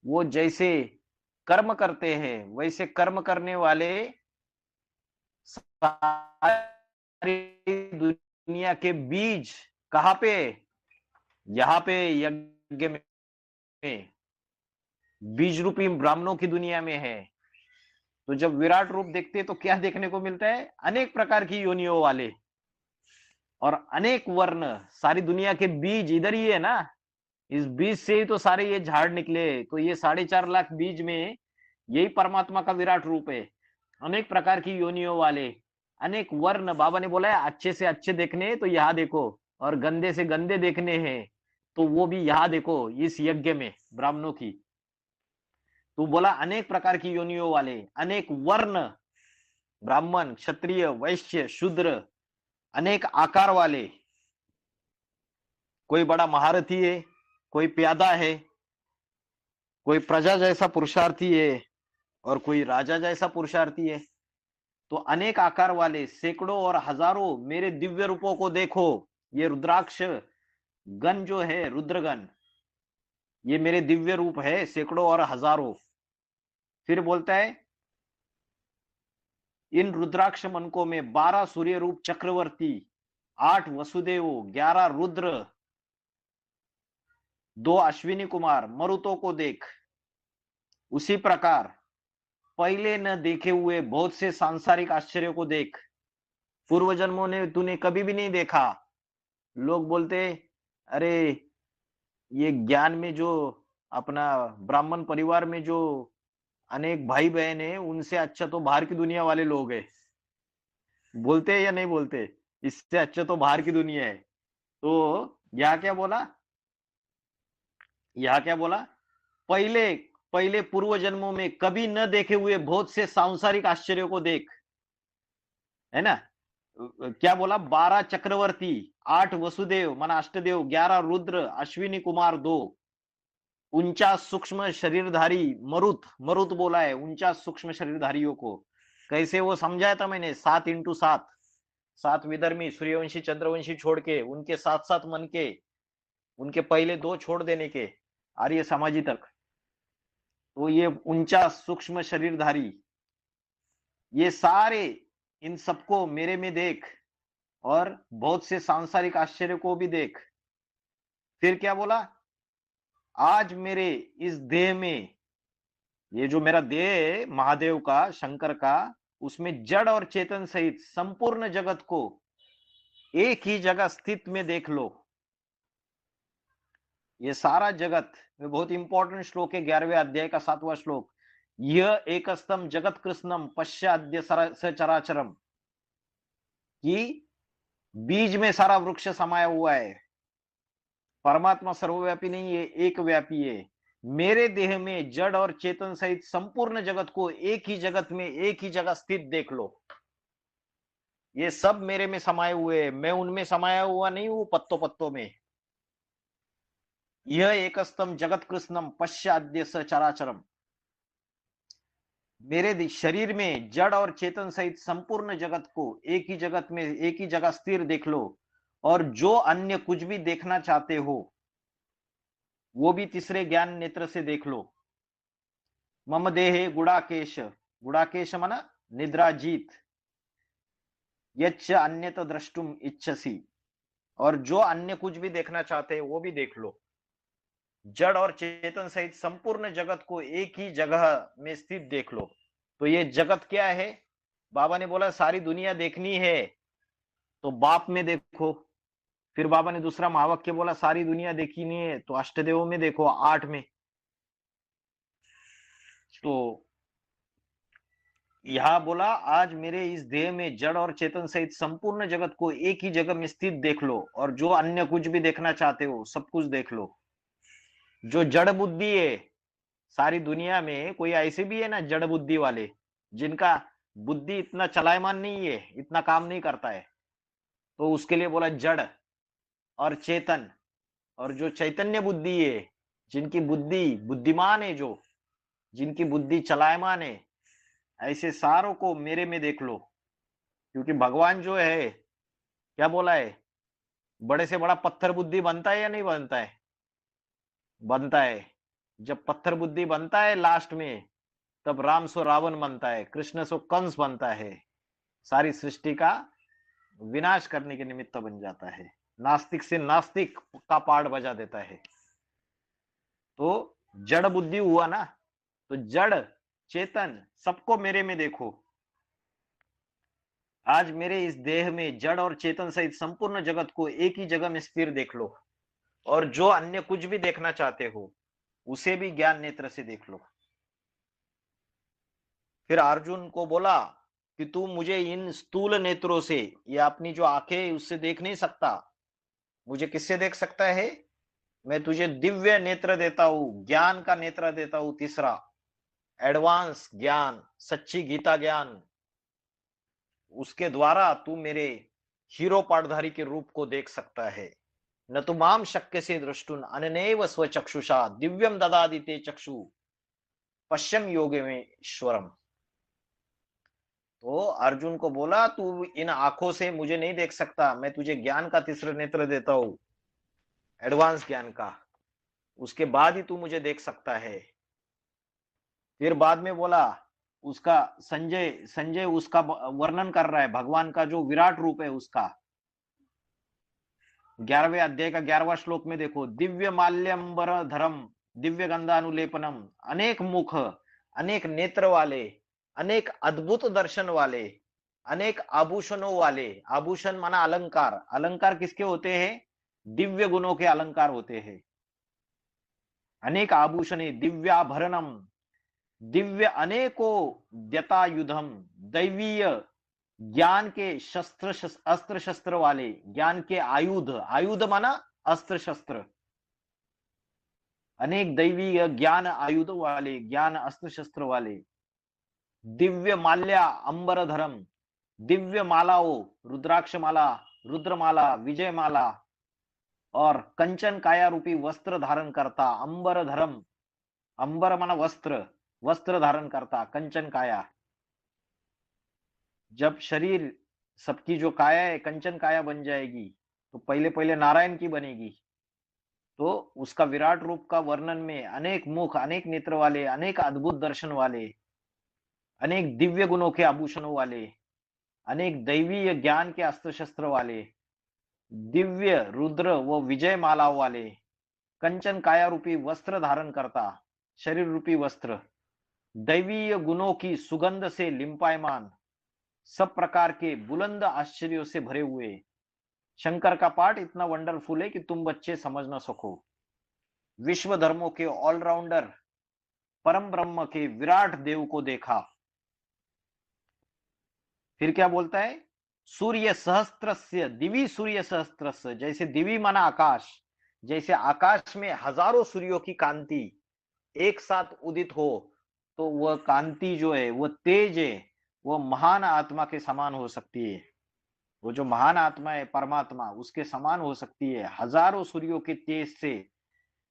वो जैसे कर्म करते हैं वैसे कर्म करने वाले सारी दुनिया के बीज कहां पे, यहाँ पे यज्ञ में, बीज रूपी ब्राह्मणों की दुनिया में है। तो जब विराट रूप देखते हैं तो क्या देखने को मिलता है, अनेक प्रकार की योनियों वाले और अनेक वर्ण, सारी दुनिया के बीज इधर ही है ना, इस बीज से ही तो सारे ये झाड़ निकले। तो ये 4.5 लाख बीज में यही परमात्मा का विराट रूप है। अनेक प्रकार की योनियों वाले, अनेक वर्ण, बाबा ने बोला है अच्छे से अच्छे देखने तो यहाँ देखो, और गंदे से गंदे देखने हैं तो वो भी यहाँ देखो, इस यज्ञ में ब्राह्मणों की। तो बोला अनेक प्रकार की योनियों वाले, अनेक वर्ण, ब्राह्मण, क्षत्रिय, वैश्य, शूद्र, अनेक आकार वाले, कोई बड़ा महारथी है, कोई प्यादा है, कोई प्रजा जैसा पुरुषार्थी है और कोई राजा जैसा पुरुषार्थी है। तो अनेक आकार वाले, सैकड़ों और हजारों मेरे दिव्य रूपों को देखो। ये रुद्राक्ष गण जो है, रुद्रगण, ये मेरे दिव्य रूप है, सैकड़ों और हजारों। फिर बोलता है इन रुद्राक्ष मनकों में 12 सूर्य रूप चक्रवर्ती, 8 वसुदेव, 11 रुद्र, 2 अश्विनी कुमार मरुतों को देख। उसी प्रकार पहले न देखे हुए बहुत से सांसारिक आश्चर्य को देख, पूर्व जन्मों ने तूने कभी भी नहीं देखा। लोग बोलते अरे ये ज्ञान में जो अपना ब्राह्मण परिवार में जो अनेक भाई बहन है, उनसे अच्छा तो बाहर की दुनिया वाले लोग हैं। बोलते हैं या नहीं बोलते, इससे अच्छा तो बाहर की दुनिया है। तो यहाँ क्या बोला, यहाँ क्या बोला, पहले पहले पूर्व जन्मों में कभी न देखे हुए बहुत से सांसारिक आश्चर्यों को देख, है ना। क्या बोला, 12 चक्रवर्ती, 8 वसुदेव माना अष्टदेव, 11 रुद्र, अश्विनी कुमार 2, 49 सूक्ष्म शरीरधारी मरुत, मरुत बोला है 49 सूक्ष्म शरीरधारियों को। कैसे वो समझाया था मैंने, 7 इंटू 7, 7 विधर्मी सूर्यवंशी चंद्रवंशी छोड़ के, उनके 7 मन के, उनके पहले 2 छोड़ देने के, आर्य समाजी तक। तो ये 49 सूक्ष्म शरीरधारी, ये सारे, इन सबको मेरे में देख और बहुत से सांसारिक आश्चर्य को भी देख। फिर क्या बोला, आज मेरे इस देह में, ये जो मेरा देह है महादेव का, शंकर का, उसमें जड़ और चेतन सहित संपूर्ण जगत को एक ही जगह स्थित में देख लो। ये सारा जगत में बहुत इंपॉर्टेंट श्लोक है, 11वें अध्याय का 7वां श्लोक, यह एकस्तम जगत कृष्णम पश्चाद्य सचराचरम, कि बीज में सारा वृक्ष समाया हुआ है। परमात्मा सर्वव्यापी नहीं है, एक व्यापी है। मेरे देह में जड़ और चेतन सहित संपूर्ण जगत को एक ही जगत में एक ही जगह स्थित देख लो। ये सब मेरे में समाये हुए हैं, मैं उनमें समाया हुआ नहीं हूं पत्तों पत्तों में। यह एकस्तम जगत कृष्णम पश्चाद्य सचराचरम, मेरे शरीर में जड़ और चेतन सहित संपूर्ण जगत को एक ही जगत में एक ही जगह स्थिर देख लो, और जो अन्य कुछ भी देखना चाहते हो वो भी तीसरे ज्ञान नेत्र से देख लो। मम देहे गुड़ाकेश, गुड़ाकेश माना निद्राजीत, यच्च अन्यत द्रष्टुम इच्छसी, और जो अन्य कुछ भी देखना चाहते हैं वो भी देख लो। जड़ और चेतन सहित संपूर्ण जगत को एक ही जगह में स्थित देख लो। तो ये जगत क्या है? बाबा ने बोला सारी दुनिया देखनी है तो बाप में देखो। फिर बाबा ने दूसरा महावाक्य बोला सारी दुनिया देखनी है तो अष्टदेवों में देखो, 8 में। तो यहां बोला आज मेरे इस देह में जड़ और चेतन सहित संपूर्ण जगत को एक ही जगह में स्थित देख लो, और जो अन्य कुछ भी देखना चाहते हो सब कुछ देख लो। जो जड़ बुद्धि है, सारी दुनिया में कोई ऐसे भी है ना जड़ बुद्धि वाले, जिनका बुद्धि इतना चलायमान नहीं है, इतना काम नहीं करता है, तो उसके लिए बोला जड़ और चेतन। और जो चैतन्य बुद्धि है, जिनकी बुद्धि बुद्धिमान है, जो जिनकी बुद्धि चलायमान है, ऐसे सारों को मेरे में देख लो। क्योंकि भगवान जो है क्या बोला है, बड़े से बड़ा पत्थर बुद्धि बनता है या नहीं बनता है? बनता है। जब पत्थर बुद्धि बनता है लास्ट में, तब राम सो रावण बनता है, कृष्ण सो कंस बनता है, सारी सृष्टि का विनाश करने के निमित्त बन जाता है, नास्तिक से नास्तिक का पाठ बजा देता है। तो जड़ बुद्धि हुआ ना, तो जड़ चेतन सबको मेरे में देखो। आज मेरे इस देह में जड़ और चेतन सहित संपूर्ण जगत को एक ही जगह में स्थिर देख लो, और जो अन्य कुछ भी देखना चाहते हो उसे भी ज्ञान नेत्र से देख लो। फिर अर्जुन को बोला कि तू मुझे इन स्थूल नेत्रों से, ये अपनी जो आंखें उससे देख नहीं सकता, मुझे किससे देख सकता है? मैं तुझे दिव्य नेत्र देता हूं, ज्ञान का नेत्र देता हूं, तीसरा एडवांस ज्ञान, सच्ची गीता ज्ञान। उसके द्वारा तू मेरे हीरो पाठधारी के रूप को देख सकता है। न तो माम शक्य से दृष्टुन अननेव स्वचक्षुषा दिव्यम ददादिते चक्षु पश्चिम योगे में ईश्वरम। तो अर्जुन को बोला तू इन आंखों से मुझे नहीं देख सकता, मैं तुझे ज्ञान का तीसरा नेत्र देता हूं, एडवांस ज्ञान का, उसके बाद ही तू मुझे देख सकता है। फिर बाद में बोला उसका संजय संजय उसका वर्णन कर रहा है, भगवान का जो विराट रूप है उसका। 11वें अध्याय का 11वां श्लोक में देखो, दिव्य माल्यंबर धरम दिव्य गंधानुलेपनम, अनेक मुख, अनेक नेत्र वाले, अनेक अद्भुत दर्शन वाले, अनेक आभूषणों वाले। आभूषण माना अलंकार, अलंकार किसके होते हैं? दिव्य गुणों के अलंकार होते हैं। अनेक आभूषणे दिव्याभरणम, दिव्य अनेकों द्यतायुधम, दैवीय ज्ञान के शस्त्र अस्त्र शस्त्र वाले, ज्ञान के आयुध, आयुध माना अस्त्र शस्त्र, अनेक दैवी ज्ञान आयुध वाले, ज्ञान अस्त्र शस्त्र वाले। दिव्य माल्या अंबरधरम, दिव्य मालाओं, रुद्राक्ष माला, रुद्रमाला, विजय माला, और कंचन काया रूपी वस्त्र धारण करता, अंबरधरम, अंबर माना वस्त्र, वस्त्र धारण करता, कंचन काया। जब शरीर सबकी जो काया है कंचन काया बन जाएगी, तो पहले पहले नारायण की बनेगी। तो उसका विराट रूप का वर्णन में अनेक मुख, अनेक नेत्र वाले, अनेक अद्भुत दर्शन वाले, अनेक दिव्य गुणों के आभूषणों वाले, अनेक दैवीय ज्ञान के अस्त्र शस्त्र वाले, दिव्य रुद्र व विजय माला वाले, कंचन काया रूपी वस्त्र धारण करता, शरीर रूपी वस्त्र, दैवीय गुणों की सुगंध से लिंपायमान, सब प्रकार के बुलंद आश्चर्यों से भरे हुए। शंकर का पाठ इतना वंडरफुल है कि तुम बच्चे समझ ना सको। विश्व धर्मों के ऑलराउंडर परम ब्रह्म के विराट देव को देखा। फिर क्या बोलता है? सूर्य सहस्त्रस्य दिवी सूर्य सहस्त्रस्य, जैसे दिवी माना आकाश, जैसे आकाश में हजारों सूर्यों की कांति एक साथ उदित हो, तो वह कांति जो है, वह तेज है, वह महान आत्मा के समान हो सकती है। वो जो महान आत्मा है परमात्मा, उसके समान हो सकती है। हजारों सूर्यों के तेज से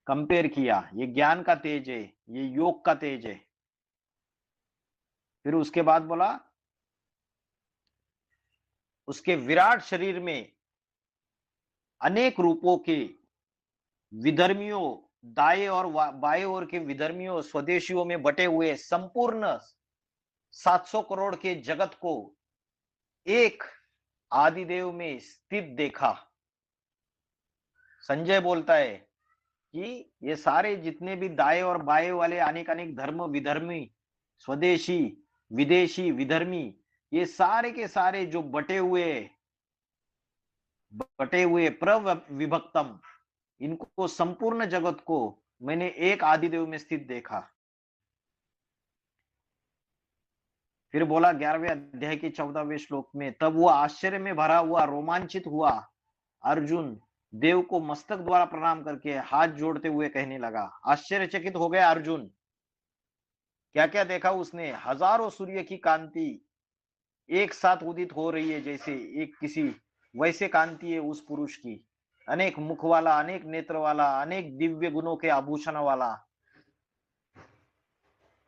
कंपेयर किया, ये ज्ञान का तेज है, ये योग का तेज है। फिर उसके बाद बोला उसके विराट शरीर में अनेक रूपों के विधर्मियों, दाएं और बाएं ओर के विधर्मियों, स्वदेशियों में बटे हुए संपूर्ण 700 करोड़ के जगत को एक आदिदेव में स्थित देखा। संजय बोलता है कि ये सारे जितने भी दाएं और बाएं वाले अनेक अनेक धर्म विधर्मी, स्वदेशी, विदेशी, विधर्मी, ये सारे के सारे जो बटे हुए प्रविभक्तम, इनको संपूर्ण जगत को मैंने एक आदिदेव में स्थित देखा। फिर बोला 11वें अध्याय के 14वें श्लोक में, तब वो आश्चर्य में भरा हुआ रोमांचित हुआ अर्जुन देव को मस्तक द्वारा प्रणाम करके हाथ जोड़ते हुए कहने लगा। आश्चर्यचकित हो गया अर्जुन। क्या क्या देखा उसने? हजारों सूर्य की कांति एक साथ उदित हो रही है, जैसे एक किसी वैसे कांति है उस पुरुष की। अनेक मुख वाला, अनेक नेत्र वाला, अनेक दिव्य गुणों के आभूषण वाला,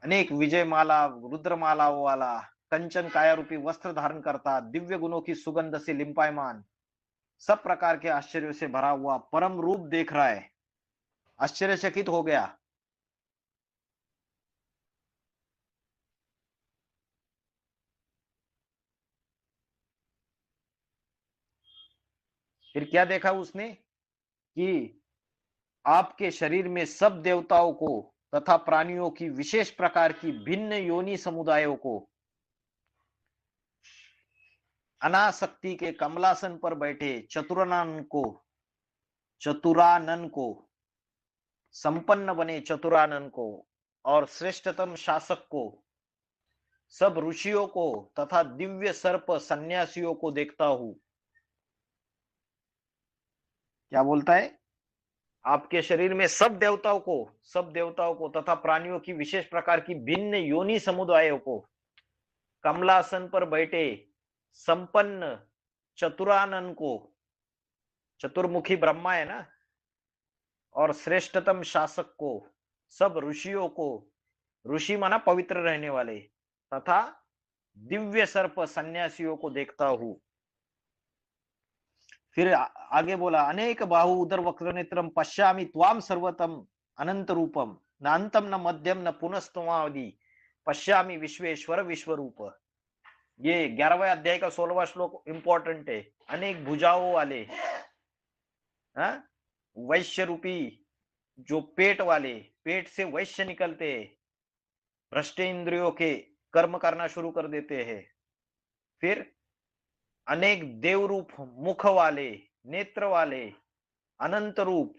अनेक विजय माला, रुद्रमालाओं वाला, कंचन काया रूपी वस्त्र धारण करता, दिव्य गुणों की सुगंध से लिंपायमान, सब प्रकार के आश्चर्यों से भरा हुआ परम रूप देख रहा है। आश्चर्यचकित हो गया। फिर क्या देखा उसने कि आपके शरीर में सब देवताओं को तथा प्राणियों की विशेष प्रकार की भिन्न योनि समुदायों को अनासक्ति के कमलासन पर बैठे चतुरानन को संपन्न बने चतुरानन को और श्रेष्ठतम शासक को, सब ऋषियों को तथा दिव्य सर्प सन्यासियों को देखता हूं। क्या बोलता है? आपके शरीर में सब देवताओं को तथा प्राणियों की विशेष प्रकार की भिन्न योनि समुदायों को, कमलासन पर बैठे संपन्न चतुरानन को, चतुर्मुखी ब्रह्मा है ना, और श्रेष्ठतम शासक को, सब ऋषियों को, ऋषि माना पवित्र रहने वाले, तथा दिव्य सर्प सन्यासियों को देखता हूं। फिर आगे बोला, अनेक बाहु उदर वक्र नेत्रम पश्यामि त्वाम सर्वतम अनंत रूपम, न अंतम न मध्यम न पुनस्तवादि पश्यामि विश्वेश्वर विश्वरूप। ये 11वें अध्याय का 16वां श्लोक इंपॉर्टेंट है। अनेक भुजाओं वाले, वैश्य रूपी, जो पेट वाले, पेट से वैश्य निकलते, भ्रष्ट इंद्रियों के कर्म करना शुरू कर देते हैं। फिर अनेक देव रूप, मुख वाले, नेत्र वाले, अनंत रूप,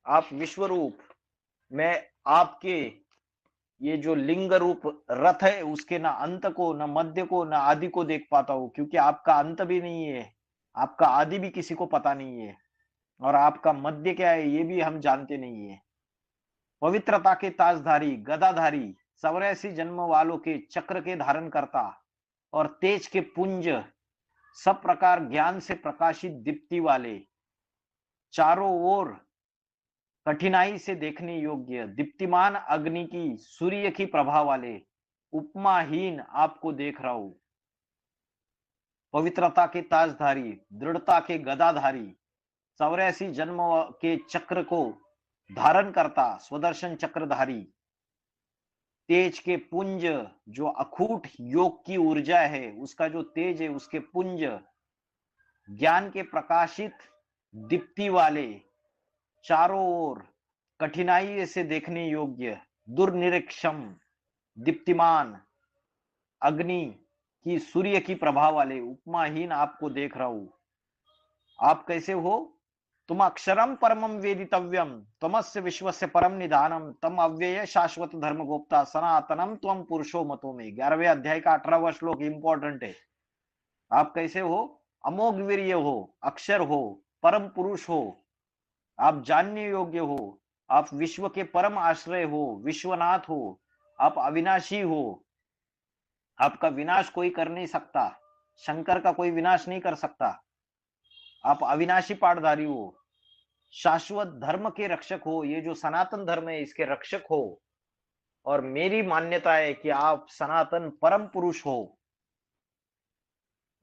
आप विश्व रूप। मैं आपके ये जो लिंग रूप रथ है उसके ना अंत को, ना मध्य को, ना आदि को देख पाता हूं, क्योंकि आपका अंत भी नहीं है, आपका आदि भी किसी को पता नहीं है, और आपका मध्य क्या है ये भी हम जानते नहीं है। पवित्रता के ताजधारी, गदाधारी, 84 जन्म वालों के चक्र के धारण करता और तेज के पुंज, सब प्रकार ज्ञान से प्रकाशित दीप्ति वाले, चारों ओर कठिनाई से देखने योग्य दीप्तिमान अग्नि की, सूर्य की प्रभा वाले, उपमाहीन आपको देख रहा हूं। पवित्रता के ताजधारी, दृढ़ता के गदाधारी, 84 जन्म के चक्र को धारण करता स्वदर्शन चक्रधारी, तेज के पुंज, जो अखूट योग की ऊर्जा है उसका जो तेज है उसके पुंज, ज्ञान के प्रकाशित दीप्ति वाले, चारों ओर कठिनाई से देखने योग्य दुर्निरीक्षम दीप्तिमान अग्नि की, सूर्य की प्रभा वाले, उपमाहीन आपको देख रहा हूं। आप कैसे हो? तुम अक्षरम परमम वेदितव्यम, तमस्य विश्वस्य परम निधानम, तम अव्यय शाश्वत धर्म गोप्ता सनातनम त्वम पुरुषो मतो में। 11वें अध्याय का 18वां श्लोक इंपॉर्टेंट है। आप कैसे हो? अमोघ वीर्य हो, अक्षर हो, परम पुरुष हो, आप जानने योग्य हो, आप विश्व के परम आश्रय हो, विश्वनाथ हो, आप अविनाशी हो, आपका विनाश कोई कर नहीं सकता, शंकर का कोई विनाश नहीं कर सकता, आप अविनाशी पाठधारी हो, शाश्वत धर्म के रक्षक हो, ये जो सनातन धर्म है इसके रक्षक हो, और मेरी मान्यता है कि आप सनातन परम पुरुष हो।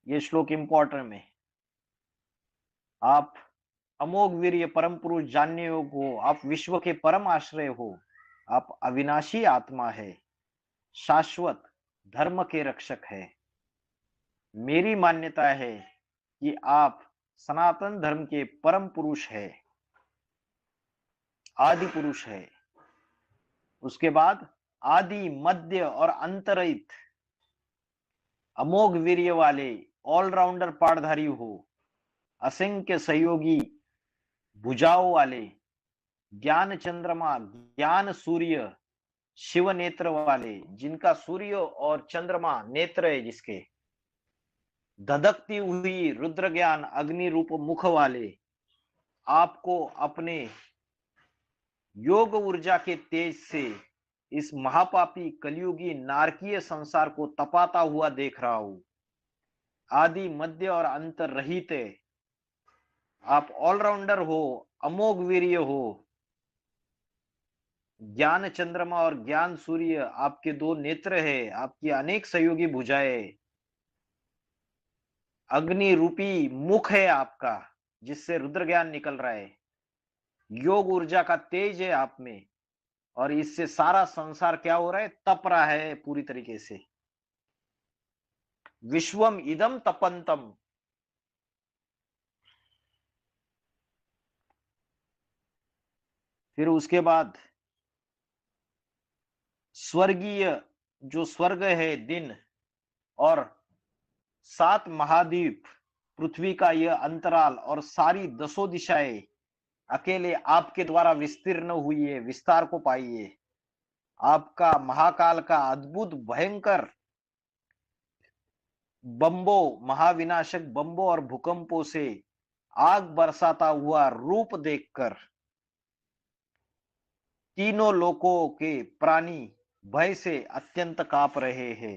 ये श्लोक इंपॉर्टेंट है। आप अमोघ वीर्य, परम पुरुष, जानने योग्य हो, आप विश्व के परम आश्रय हो, आप अविनाशी आत्मा है, शाश्वत धर्म के रक्षक है। मेरी मान्यता है कि आप सनातन धर्म के परम पुरुष है। आदि पुरुष है। उसके बाद आदि, मध्य और अंतरहित अमोघ वीर्य वाले ऑलराउंडर पाठधारी हो, असंख्य सहयोगी भुजाओं वाले, ज्ञान चंद्रमा, ज्ञान सूर्य, शिव नेत्र वाले, जिनका सूर्य और चंद्रमा नेत्र है, जिसके धधकती हुई रुद्र ज्ञान अग्नि रूप मुख वाले, आपको अपने योग ऊर्जा के तेज से इस महापापी कलयुगी नारकीय संसार को तपाता हुआ देख रहा हूं। आदि, मध्य और अंतर रहित है। आप ऑलराउंडर हो, अमोघ वीर्य हो, ज्ञान चंद्रमा और ज्ञान सूर्य आपके दो नेत्र है, आपकी अनेक सहयोगी भुजाएं, अग्नि रूपी मुख है आपका, जिससे रुद्र ज्ञान निकल रहा है, योग ऊर्जा का तेज है आप में, और इससे सारा संसार क्या हो रहा है, तप रहा है पूरी तरीके से। विश्वम इदम तपंतम। फिर उसके बाद स्वर्गीय, जो स्वर्ग है दिन, और 7 महाद्वीप, पृथ्वी का यह अंतराल और सारी 10 दिशाएं अकेले आपके द्वारा विस्तीर्ण हुई है, विस्तार को पाई है। आपका महाकाल का अद्भुत भयंकर बम्बों, महाविनाशक बम्बों और भूकंपों से आग बरसाता हुआ रूप देखकर तीनों लोकों के प्राणी भय से अत्यंत कांप रहे हैं।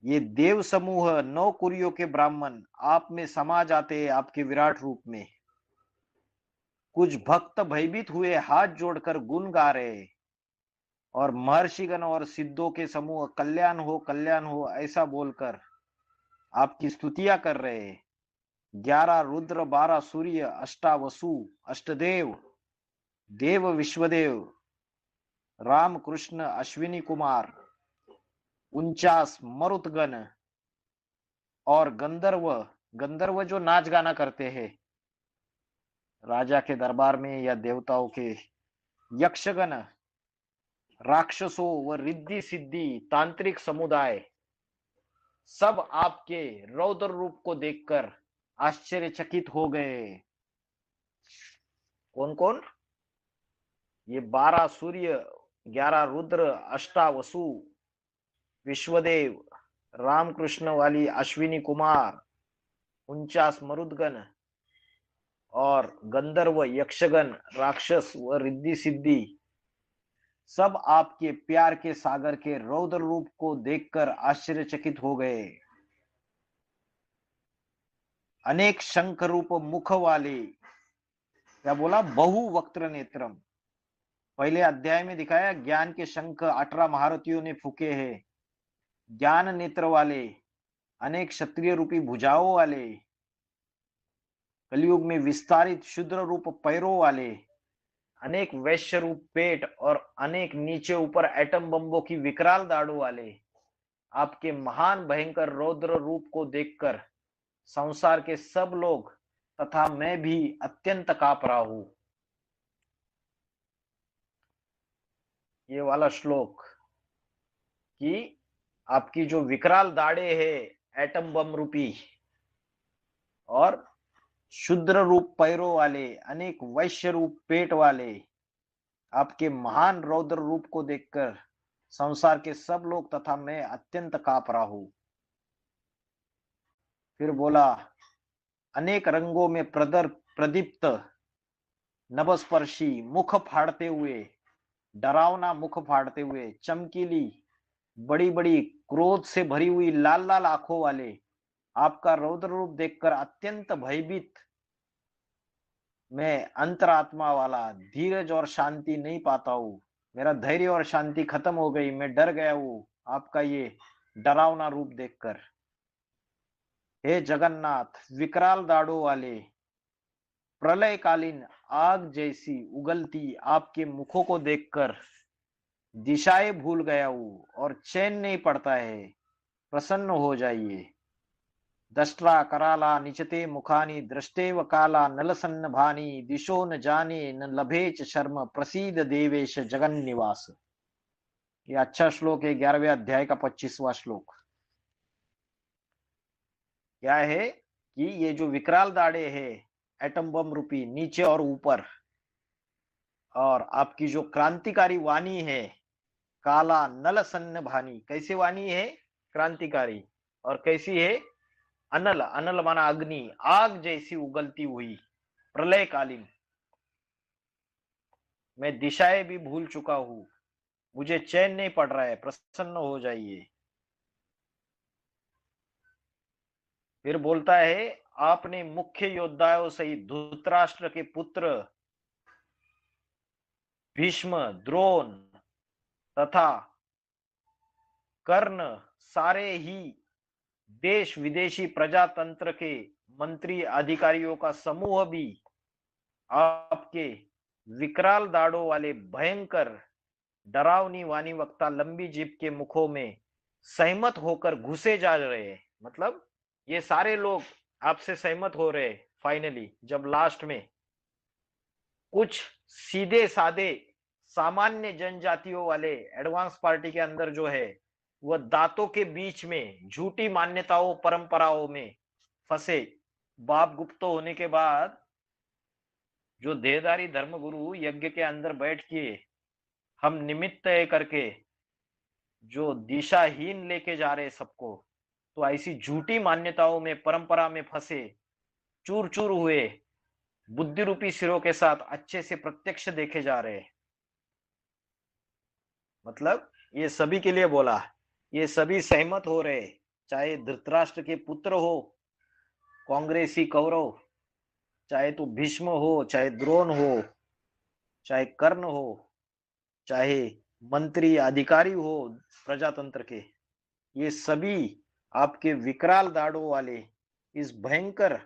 ये देव समूह 9 कुरियों के ब्राह्मण आप में समा जाते हैं, आपके विराट रूप में। कुछ भक्त भयभीत हुए हाथ जोड़कर गुण गा रहे, और महर्षिगण और सिद्धों के समूह कल्याण हो ऐसा बोलकर आपकी स्तुतियां कर रहे। 11 रुद्र, 12 सूर्य, अष्टावसु, अष्टदेव, देव विश्वदेव, राम कृष्ण, अश्विनी कुमार, 49 मरुतगण और गंधर्व, गंधर्व जो नाच गाना करते हैं राजा के दरबार में या देवताओं के, यक्षगण, राक्षसों व रिद्धि सिद्धि तांत्रिक समुदाय, सब आपके रौद्र रूप को देखकर आश्चर्यचकित हो गए। कौन कौन? ये 12 सूर्य, 11 रुद्र, अष्टावसु, विश्वदेव, रामकृष्ण वाली अश्विनी कुमार, 49 मरुदगण और गंधर्व, यक्षगण, राक्षस व रिद्धि सिद्धि, सब आपके प्यार के सागर के रौद्र रूप को देखकर आश्चर्यचकित हो गए। अनेक शंख रूप मुख वाले, क्या बोला, बहु वक्त्र नेत्रम। पहले अध्याय में दिखाया ज्ञान के शंख 18 महारथियों ने फूके हैं, ज्ञान नेत्र वाले, अनेक क्षत्रिय रूपी भुजाओं वाले, कलयुग में विस्तारित शुद्र रूप पैरों वाले, अनेक वैश्य रूप पेट और अनेक नीचे ऊपर एटम बम्बों की विकराल दाढ़ों वाले, आपके महान भयंकर रौद्र रूप को देखकर संसार के सब लोग तथा मैं भी अत्यंत कांप रहा हूं। ये वाला श्लोक कि आपकी जो विकराल दाढ़े है एटम बम रूपी, और शुद्र रूप पैरों वाले, अनेक वैश्य रूप पेट वाले, आपके महान रौद्र रूप को देखकर संसार के सब लोग तथा मैं अत्यंत कांप रहा हूं। फिर बोला, अनेक रंगों में प्रदीप्त नभस्पर्शी मुख फाड़ते हुए, डरावना मुख फाड़ते हुए, चमकीली बड़ी बड़ी क्रोध से भरी हुई लाल लाल आंखों वाले, आपका रौद्र रूप देखकर अत्यंत भयभीत मैं अंतरात्मा वाला धीरज और शांति नहीं पाता हूं। मेरा धैर्य और शांति खत्म हो गई, मैं डर गया हूं आपका ये डरावना रूप देखकर। हे जगन्नाथ, विकराल दाढ़ों वाले, प्रलयकालीन आग जैसी उगलती आपके मुखों को देखकर दिशाएं भूल गया हूं और चैन नहीं पड़ता है। प्रसन्न हो जाइए। दष्ट्रा कराला निचते मुखानि दृष्टेव काला नलसन्नभानि दिशो न जाने न लभेच शर्म प्रसीद देवेश जगन निवास। ये अच्छा श्लोक है, 11वें अध्याय का 25वां श्लोक। क्या है कि ये जो विकराल दाढ़े है एटम बम रूपी नीचे और ऊपर, और आपकी जो क्रांतिकारी वाणी है काला नल सन्न भानी, कैसी वाणी है? क्रांतिकारी। और कैसी है? अनल, अनल माना अग्नि, आग जैसी उगलती हुई, प्रलयकालीन। मैं दिशाएं भी भूल चुका हूं, मुझे चैन नहीं पड़ रहा है, प्रसन्न हो जाइए। फिर बोलता है आपने मुख्य योद्धाओं सहित धृतराष्ट्र के पुत्र भीष्म, द्रोण तथा कर्ण, सारे ही देश विदेशी प्रजातंत्र के मंत्री अधिकारियों का समूह भी आपके विकराल दाढ़ों वाले भयंकर डरावनी वाणी वक्ता लंबी जीप के मुखों में सहमत होकर घुसे जा रहे हैं। मतलब ये सारे लोग आपसे सहमत हो रहे हैं फाइनली, जब लास्ट में कुछ सीधे साधे सामान्य जनजातियों वाले एडवांस पार्टी के अंदर जो है वह दांतों के बीच में झूठी मान्यताओं परंपराओं में फंसे, बाप गुप्त होने के बाद जो देहधारी धर्मगुरु यज्ञ के अंदर बैठ के हम निमित्त तय करके जो दिशाहीन लेके जा रहे सबको, तो ऐसी झूठी मान्यताओं में परंपरा में फंसे चूर चूर हुए बुद्धि रूपी सिरों के साथ अच्छे से प्रत्यक्ष देखे जा रहे। मतलब ये सभी के लिए बोला, ये सभी सहमत हो रहे, चाहे धृतराष्ट्र के पुत्र हो, कांग्रेसी कौरव, चाहे तो भीष्म हो, चाहे द्रोण हो, चाहे कर्ण हो, चाहे मंत्री अधिकारी हो प्रजातंत्र के, ये सभी आपके विकराल दाढ़ों वाले इस भयंकर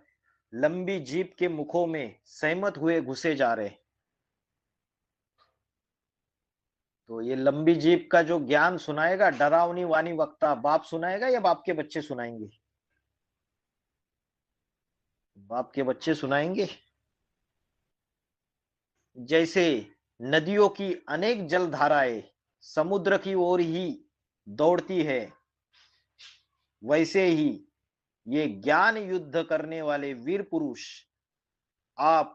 लंबी जीप के मुखों में सहमत हुए घुसे जा रहे। तो ये लंबी जीप का जो ज्ञान सुनाएगा डरावनी वाणी वक्ता बाप सुनाएगा या बाप के बच्चे सुनाएंगे? बाप के बच्चे सुनाएंगे। जैसे नदियों की अनेक जलधाराएं समुद्र की ओर ही दौड़ती है, वैसे ही ये ज्ञान युद्ध करने वाले वीर पुरुष आप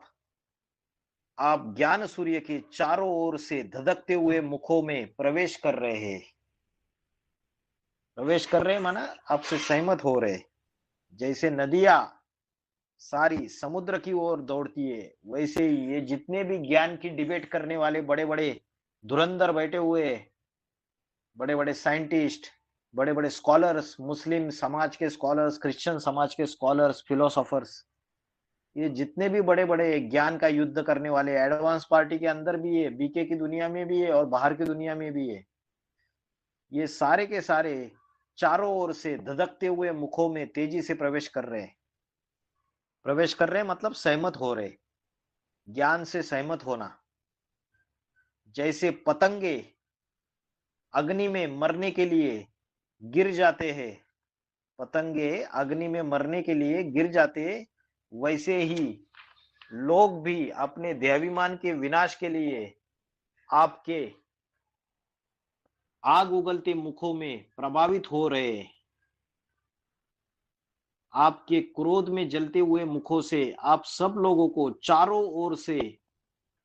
ज्ञान सूर्य के चारों ओर से धधकते हुए मुखों में प्रवेश कर रहे हैं। प्रवेश कर रहे माना आपसे सहमत हो रहे। जैसे नदियां सारी समुद्र की ओर दौड़ती है, वैसे ही ये जितने भी ज्ञान की डिबेट करने वाले बड़े बड़े धुरंधर बैठे हुए, बड़े बड़े साइंटिस्ट, बड़े बड़े स्कॉलर्स, मुस्लिम समाज के स्कॉलर्स, क्रिश्चियन समाज के स्कॉलर्स, फिलोसोफर्स, ये जितने भी बड़े बड़े ज्ञान का युद्ध करने वाले एडवांस पार्टी के अंदर भी है, बीके की दुनिया में भी है और बाहर की दुनिया में भी है, ये सारे के सारे चारों ओर से धधकते हुए मुखों में तेजी से प्रवेश कर रहे हैं। प्रवेश कर रहे मतलब सहमत हो रहे, ज्ञान से सहमत होना। जैसे पतंगे अग्नि में मरने के लिए गिर जाते हैं, पतंगे अग्नि में मरने के लिए गिर जाते, वैसे ही लोग भी अपने देहाभिमान के विनाश के लिए आपके आग उगलते मुखों में प्रभावित हो रहे। आपके क्रोध में जलते हुए मुखों से आप सब लोगों को चारों ओर से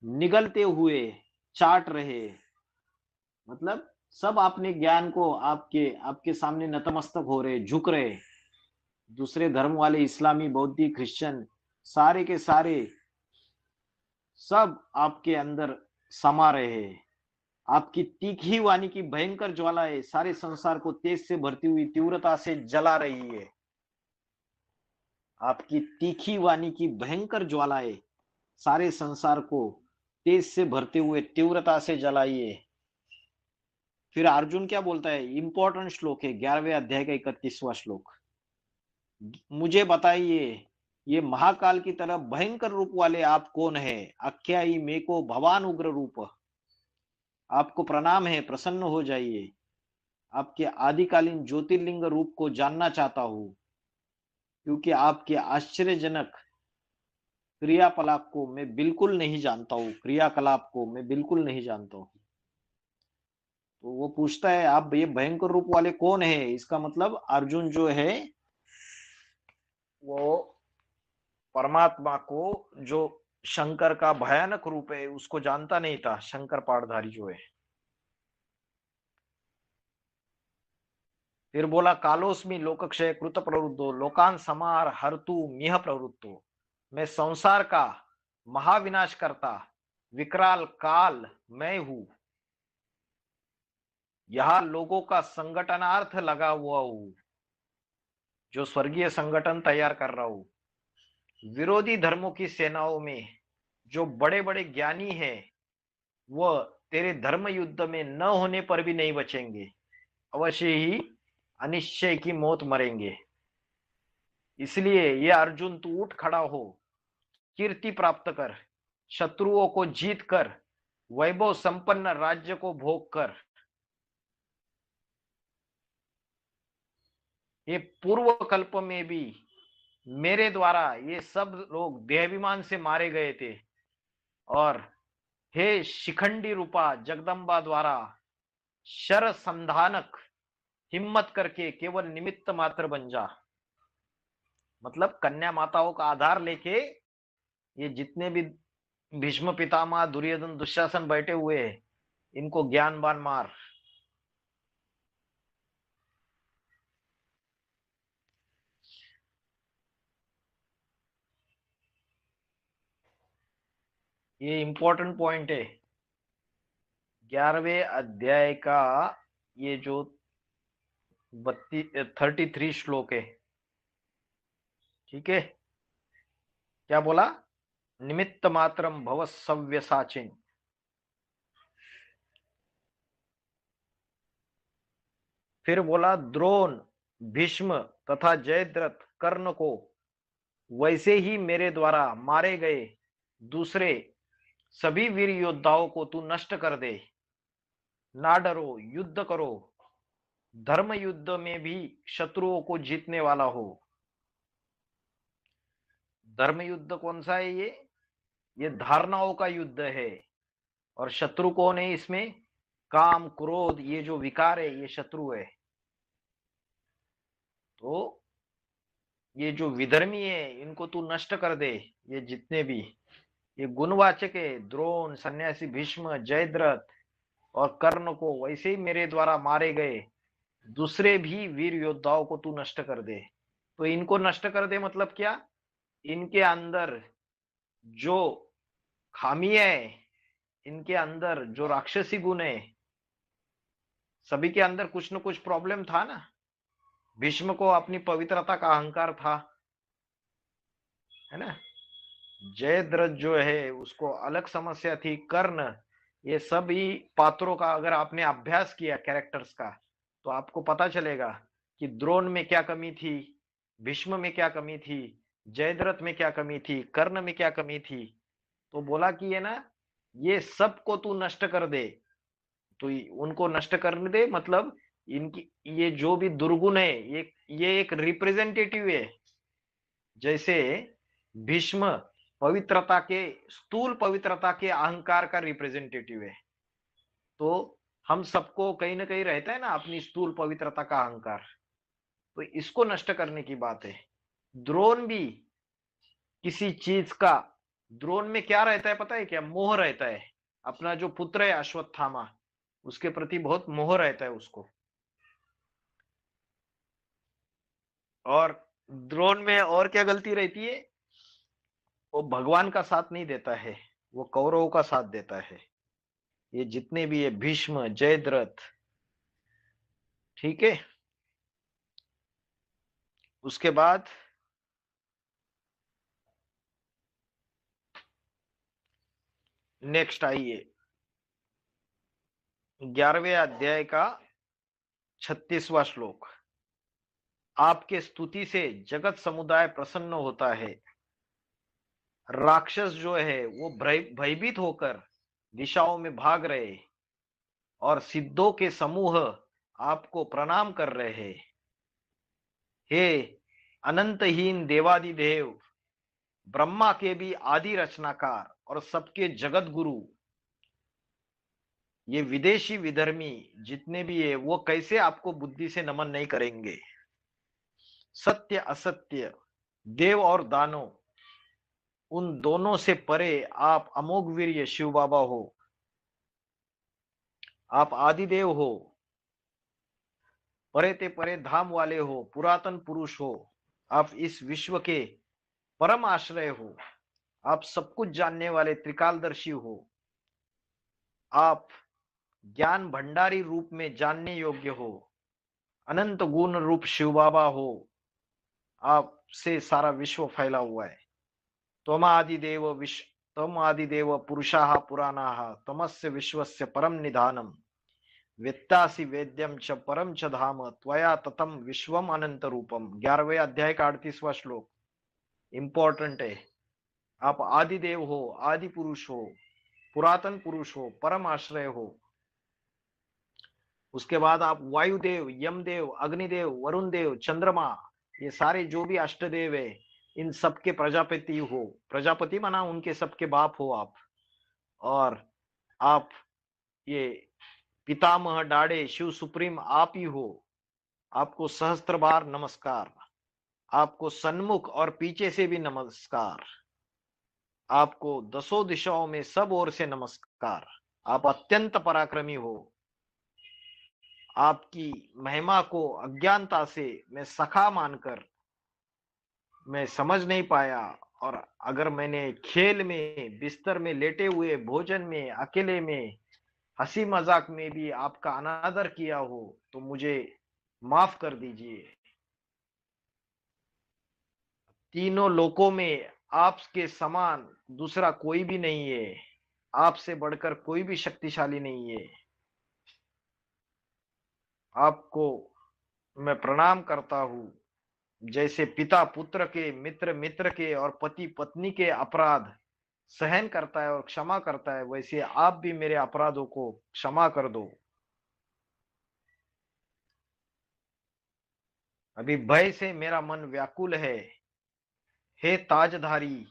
निगलते हुए चाट रहे। मतलब सब अपने ज्ञान को आपके सामने नतमस्तक हो रहे, झुक रहे। दूसरे धर्म वाले इस्लामी, बौद्धिक, क्रिश्चियन, सारे के सारे सब आपके अंदर समा रहे हैं। आपकी तीखी वाणी की भयंकर ज्वालाएं सारे संसार को तेज से भरती हुई तीव्रता से जला रही है। आपकी तीखी वाणी की भयंकर ज्वालाएं सारे संसार को तेज से भरते हुए तीव्रता से जलाइए। फिर अर्जुन क्या बोलता है? इंपॉर्टेंट श्लोक है, 11वें अध्याय का 31वां श्लोक। मुझे बताइए ये महाकाल की तरह भयंकर रूप वाले आप कौन है? आख्यायी मे को भवान उग्र रूप। आपको प्रणाम है, प्रसन्न हो जाइए। आपके आदिकालीन ज्योतिर्लिंग रूप को जानना चाहता हूं। क्योंकि आपके आश्चर्यजनक क्रियाकलाप को मैं बिल्कुल नहीं जानता हूँ, क्रियाकलाप को मैं बिल्कुल नहीं जानता हूँ। तो वो पूछता है आप ये भयंकर रूप वाले कौन है? इसका मतलब अर्जुन जो है वो परमात्मा को, जो शंकर का भयानक रूप है, उसको जानता नहीं था, शंकर पाठधारी जो है। फिर बोला कालोस्मि लोकक्षय कृत प्रवृद्धो लोकान समार हरतु मिह प्रवृत्तो, मैं संसार का महाविनाश करता विकराल काल मैं हूं, यहां लोगों का संगठनार्थ लगा हुआ हूं, जो स्वर्गीय संगठन तैयार कर रहा हूं। विरोधी धर्मों की सेनाओं में जो बड़े बड़े ज्ञानी हैं वह तेरे धर्म युद्ध में न होने पर भी नहीं बचेंगे, अवश्य ही अनिश्चय की मौत मरेंगे। इसलिए ये अर्जुन तू उठ खड़ा हो, कीर्ति प्राप्त कर, शत्रुओं को जीत कर, वैभव संपन्न राज्य को भोग कर। ये पूर्व कल्प में भी मेरे द्वारा ये सब लोग देहाभिमान से मारे गए थे, और हे शिखंडी रूपा जगदम्बा द्वारा शर संधानक हिम्मत करके केवल निमित्त मात्र बन जा। मतलब कन्या माताओं का आधार लेके ये जितने भी भीष्म पितामह दुर्योधन दुशासन बैठे हुए हैं, इनको ज्ञानवान मार। ये इंपॉर्टेंट पॉइंट है 11वें अध्याय का, ये जो 33 श्लोक है। ठीक है, क्या बोला? निमित्त मात्रम भव सव्यसाचिन। फिर बोला द्रोण भीष्म तथा जयद्रथ कर्ण को वैसे ही मेरे द्वारा मारे गए दूसरे सभी वीर योद्धाओं को तू नष्ट कर दे। ना डरो, युद्ध करो, धर्म युद्ध में भी शत्रुओं को जीतने वाला हो। धर्म युद्ध कौन सा है? ये धारणाओं का युद्ध है। और शत्रु कौन है इसमें? काम क्रोध, ये जो विकार है ये शत्रु है। तो ये जो विधर्मी है इनको तू नष्ट कर दे। ये जितने भी ये गुणवाचक है, द्रोण, सन्यासी भीष्म, जयद्रथ और कर्ण को वैसे ही मेरे द्वारा मारे गए दूसरे भी वीर योद्धाओं को तू नष्ट कर दे। तो इनको नष्ट कर दे मतलब क्या? इनके अंदर जो खामियां है, इनके अंदर जो राक्षसी गुण है, सभी के अंदर कुछ न कुछ प्रॉब्लम था ना। भीष्म को अपनी पवित्रता का अहंकार था, है ना। जयद्रथ जो है उसको अलग समस्या थी, कर्ण, ये सभी पात्रों का अगर आपने अभ्यास किया कैरेक्टर्स का तो आपको पता चलेगा कि द्रोण में क्या कमी थी, भीष्म में क्या कमी थी, जयद्रथ में क्या कमी थी, कर्ण में क्या कमी थी। तो बोला कि ये ना, ये सबको तू नष्ट कर दे। तो उनको नष्ट करने दे मतलब इनकी ये जो भी दुर्गुण है ये एक रिप्रेजेंटेटिव है। जैसे भीष्म पवित्रता के, स्थूल पवित्रता के अहंकार का रिप्रेजेंटेटिव है। तो हम सबको कहीं ना कहीं रहता है ना अपनी स्थूल पवित्रता का अहंकार, तो इसको नष्ट करने की बात है। द्रोण भी किसी चीज का, द्रोण में क्या रहता है पता है क्या? मोह रहता है। अपना जो पुत्र है अश्वत्थामा, उसके प्रति बहुत मोह रहता है उसको। और द्रोण में और क्या गलती रहती है? वो भगवान का साथ नहीं देता है, वो कौरवों का साथ देता है। ये जितने भी है भीष्म, जयद्रथ, ठीक है। उसके बाद नेक्स्ट आइए 11वें अध्याय का 36वां श्लोक। आपके स्तुति से जगत समुदाय प्रसन्न होता है। राक्षस जो है वो भयभीत होकर दिशाओं में भाग रहे, और सिद्धों के समूह आपको प्रणाम कर रहे हैं। हे अनंतहीन देवादिदेव, ब्रह्मा के भी आदि रचनाकार और सबके जगत गुरु, ये विदेशी विधर्मी जितने भी है वो कैसे आपको बुद्धि से नमन नहीं करेंगे। सत्य असत्य, देव और दानव, उन दोनों से परे आप अमोघ वीर्य शिव बाबा हो। आप आदिदेव हो, परे ते परे धाम वाले हो, पुरातन पुरुष हो। आप इस विश्व के परम आश्रय हो। आप सब कुछ जानने वाले त्रिकालदर्शी हो। आप ज्ञान भंडारी रूप में जानने योग्य हो। अनंत गुण रूप शिव बाबा हो। आपसे सारा विश्व फैला हुआ है। त्वम आदिदेव पुरुषाः पुराणाः, तमस्य विश्वस्य परम निधानम, वेत्तासि वेद्यम च परम च धाम, त्वया ततम विश्वम अनंत रूपम। 11वें अध्याय का 38वां श्लोक इंपॉर्टेंट है। आप आदिदेव हो, आदि पुरुष हो, पुरातन पुरुष हो, परम आश्रय हो। उसके बाद आप वायुदेव, यमदेव, अग्निदेव, वरुण देव, चंद्रमा, ये सारे जो भी अष्टदेव है इन सबके प्रजापति हो। प्रजापति माना उनके सबके बाप हो आप। और आप ये पितामह डाड़े शिव सुप्रीम आप ही हो। आपको सहस्त्र बार नमस्कार। आपको सन्मुख और पीछे से भी नमस्कार। आपको दसों दिशाओं में सब ओर से नमस्कार। आप अत्यंत पराक्रमी हो। आपकी महिमा को अज्ञानता से मैं सखा मानकर मैं समझ नहीं पाया। और अगर मैंने खेल में, बिस्तर में लेटे हुए, भोजन में, अकेले में, हंसी मजाक में भी आपका अनादर किया हो तो मुझे माफ कर दीजिए। तीनों लोकों में आपके समान दूसरा कोई भी नहीं है। आपसे बढ़कर कोई भी शक्तिशाली नहीं है। आपको मैं प्रणाम करता हूं। जैसे पिता पुत्र के, मित्र मित्र के और पति पत्नी के अपराध सहन करता है और क्षमा करता है, वैसे आप भी मेरे अपराधों को क्षमा कर दो। अभी भय से मेरा मन व्याकुल है। हे ताजधारी,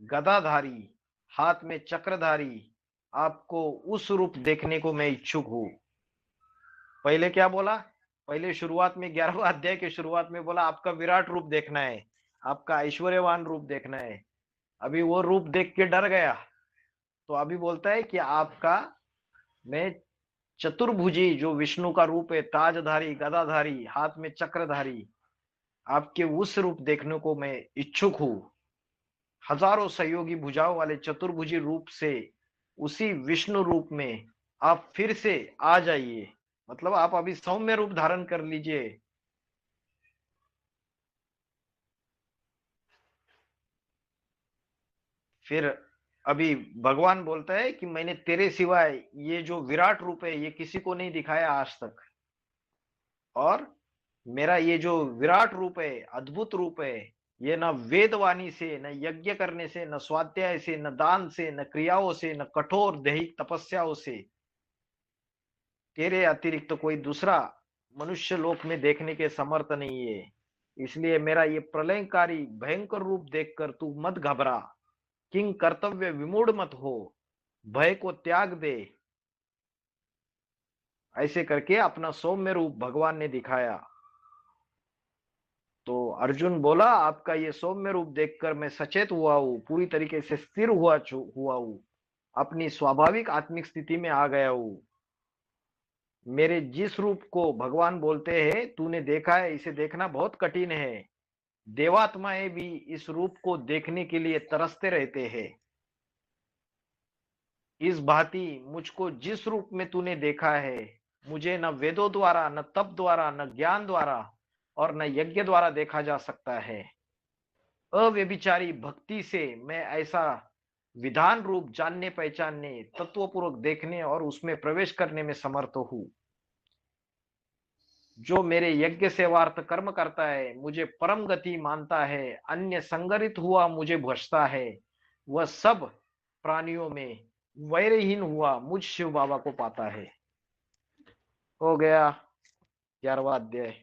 गदाधारी, हाथ में चक्रधारी, आपको उस रूप देखने को मैं इच्छुक हूं। पहले क्या बोला? पहले शुरुआत में 11वें अध्याय के शुरुआत में बोला आपका विराट रूप देखना है, आपका ऐश्वर्यवान रूप देखना है। अभी वो रूप देख के डर गया तो अभी बोलता है कि आपका मैं चतुर्भुजी, जो विष्णु का रूप है, ताजधारी, गदाधारी, हाथ में चक्रधारी, आपके उस रूप देखने को मैं इच्छुक हूं। हजारों सहयोगी भुजाओं वाले चतुर्भुजी रूप से उसी विष्णु रूप में आप फिर से आ जाइए। मतलब आप अभी सौम्य रूप धारण कर लीजिए। फिर अभी भगवान बोलता है कि मैंने तेरे सिवाय ये जो विराट रूप है ये किसी को नहीं दिखाया आज तक। और मेरा ये जो विराट रूप है, अद्भुत रूप है, ये न वेदवाणी से, न यज्ञ करने से, न स्वाध्याय से, न दान से, न क्रियाओं से, न कठोर दैहिक तपस्याओं से तेरे अतिरिक्त तो कोई दूसरा मनुष्य लोक में देखने के समर्थ नहीं है। इसलिए मेरा ये प्रलयकारी भयंकर रूप देखकर तू मत घबरा। किंग कर्तव्य विमूढ़ मत हो, भय को त्याग दे। ऐसे करके अपना सौम्य रूप भगवान ने दिखाया। तो अर्जुन बोला आपका ये सौम्य रूप देखकर मैं सचेत हुआ हूं, पूरी तरीके से स्थिर हुआ हूं, अपनी स्वाभाविक आत्मिक स्थिति में आ गया हूं। मेरे जिस रूप को भगवान बोलते हैं तूने देखा है, इसे देखना बहुत कठिन है। देवात्माएं भी इस रूप को देखने के लिए तरसते रहते हैं। इस भांति मुझको जिस रूप में तूने देखा है, मुझे न वेदों द्वारा, न तप द्वारा, न ज्ञान द्वारा और न यज्ञ द्वारा देखा जा सकता है। अव्यभिचारी भक्ति से मैं ऐसा विधान रूप जानने, पहचानने, तत्वपूर्वक देखने और उसमें प्रवेश करने में समर्थ हूं। जो मेरे यज्ञ सेवार्थ कर्म करता है, मुझे परम गति मानता है, अन्य संगरित हुआ मुझे भजता है, वह सब प्राणियों में वैरहीन हुआ मुझ शिव बाबा को पाता है। हो गया 11वां अध्याय।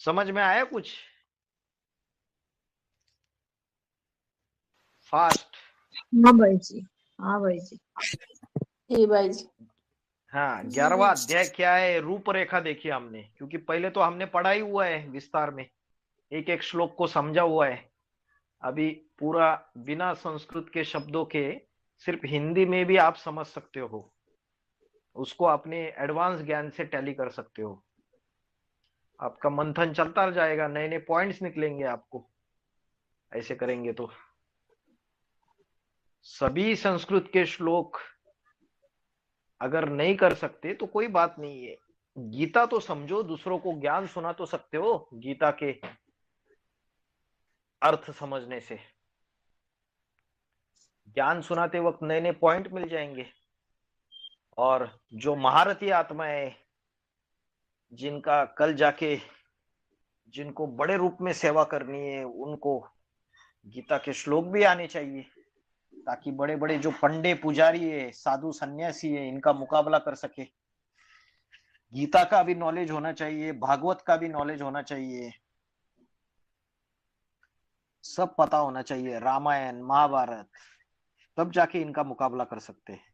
समझ में आया कुछ? फास्ट। हाँ भाई जी, हाँ भाई जी। जी भाई जी। हाँ, 11वां अध्याय क्या है, रूपरेखा देखी हमने, क्योंकि पहले तो हमने पढ़ा ही हुआ है विस्तार में, एक एक श्लोक को समझा हुआ है। अभी पूरा बिना संस्कृत के शब्दों के सिर्फ हिंदी में भी आप समझ सकते हो, उसको अपने एडवांस ज्ञान से टैली कर सकते हो। आपका मंथन चलता जाएगा, नए नए पॉइंट्स निकलेंगे आपको, ऐसे करेंगे तो। सभी संस्कृत के श्लोक अगर नहीं कर सकते तो कोई बात नहीं है, गीता तो समझो, दूसरों को ज्ञान सुना तो सकते हो गीता के अर्थ समझने से। ज्ञान सुनाते वक्त नए नए पॉइंट मिल जाएंगे। और जो महारथी आत्मा है, जिनका कल जाके, जिनको बड़े रूप में सेवा करनी है, उनको गीता के श्लोक भी आने चाहिए, ताकि बड़े बड़े जो पंडे पुजारी है, साधु सन्यासी है, इनका मुकाबला कर सके। गीता का भी नॉलेज होना चाहिए, भागवत का भी नॉलेज होना चाहिए, सब पता होना चाहिए, रामायण महाभारत, तब जाके इनका मुकाबला कर सकते हैं।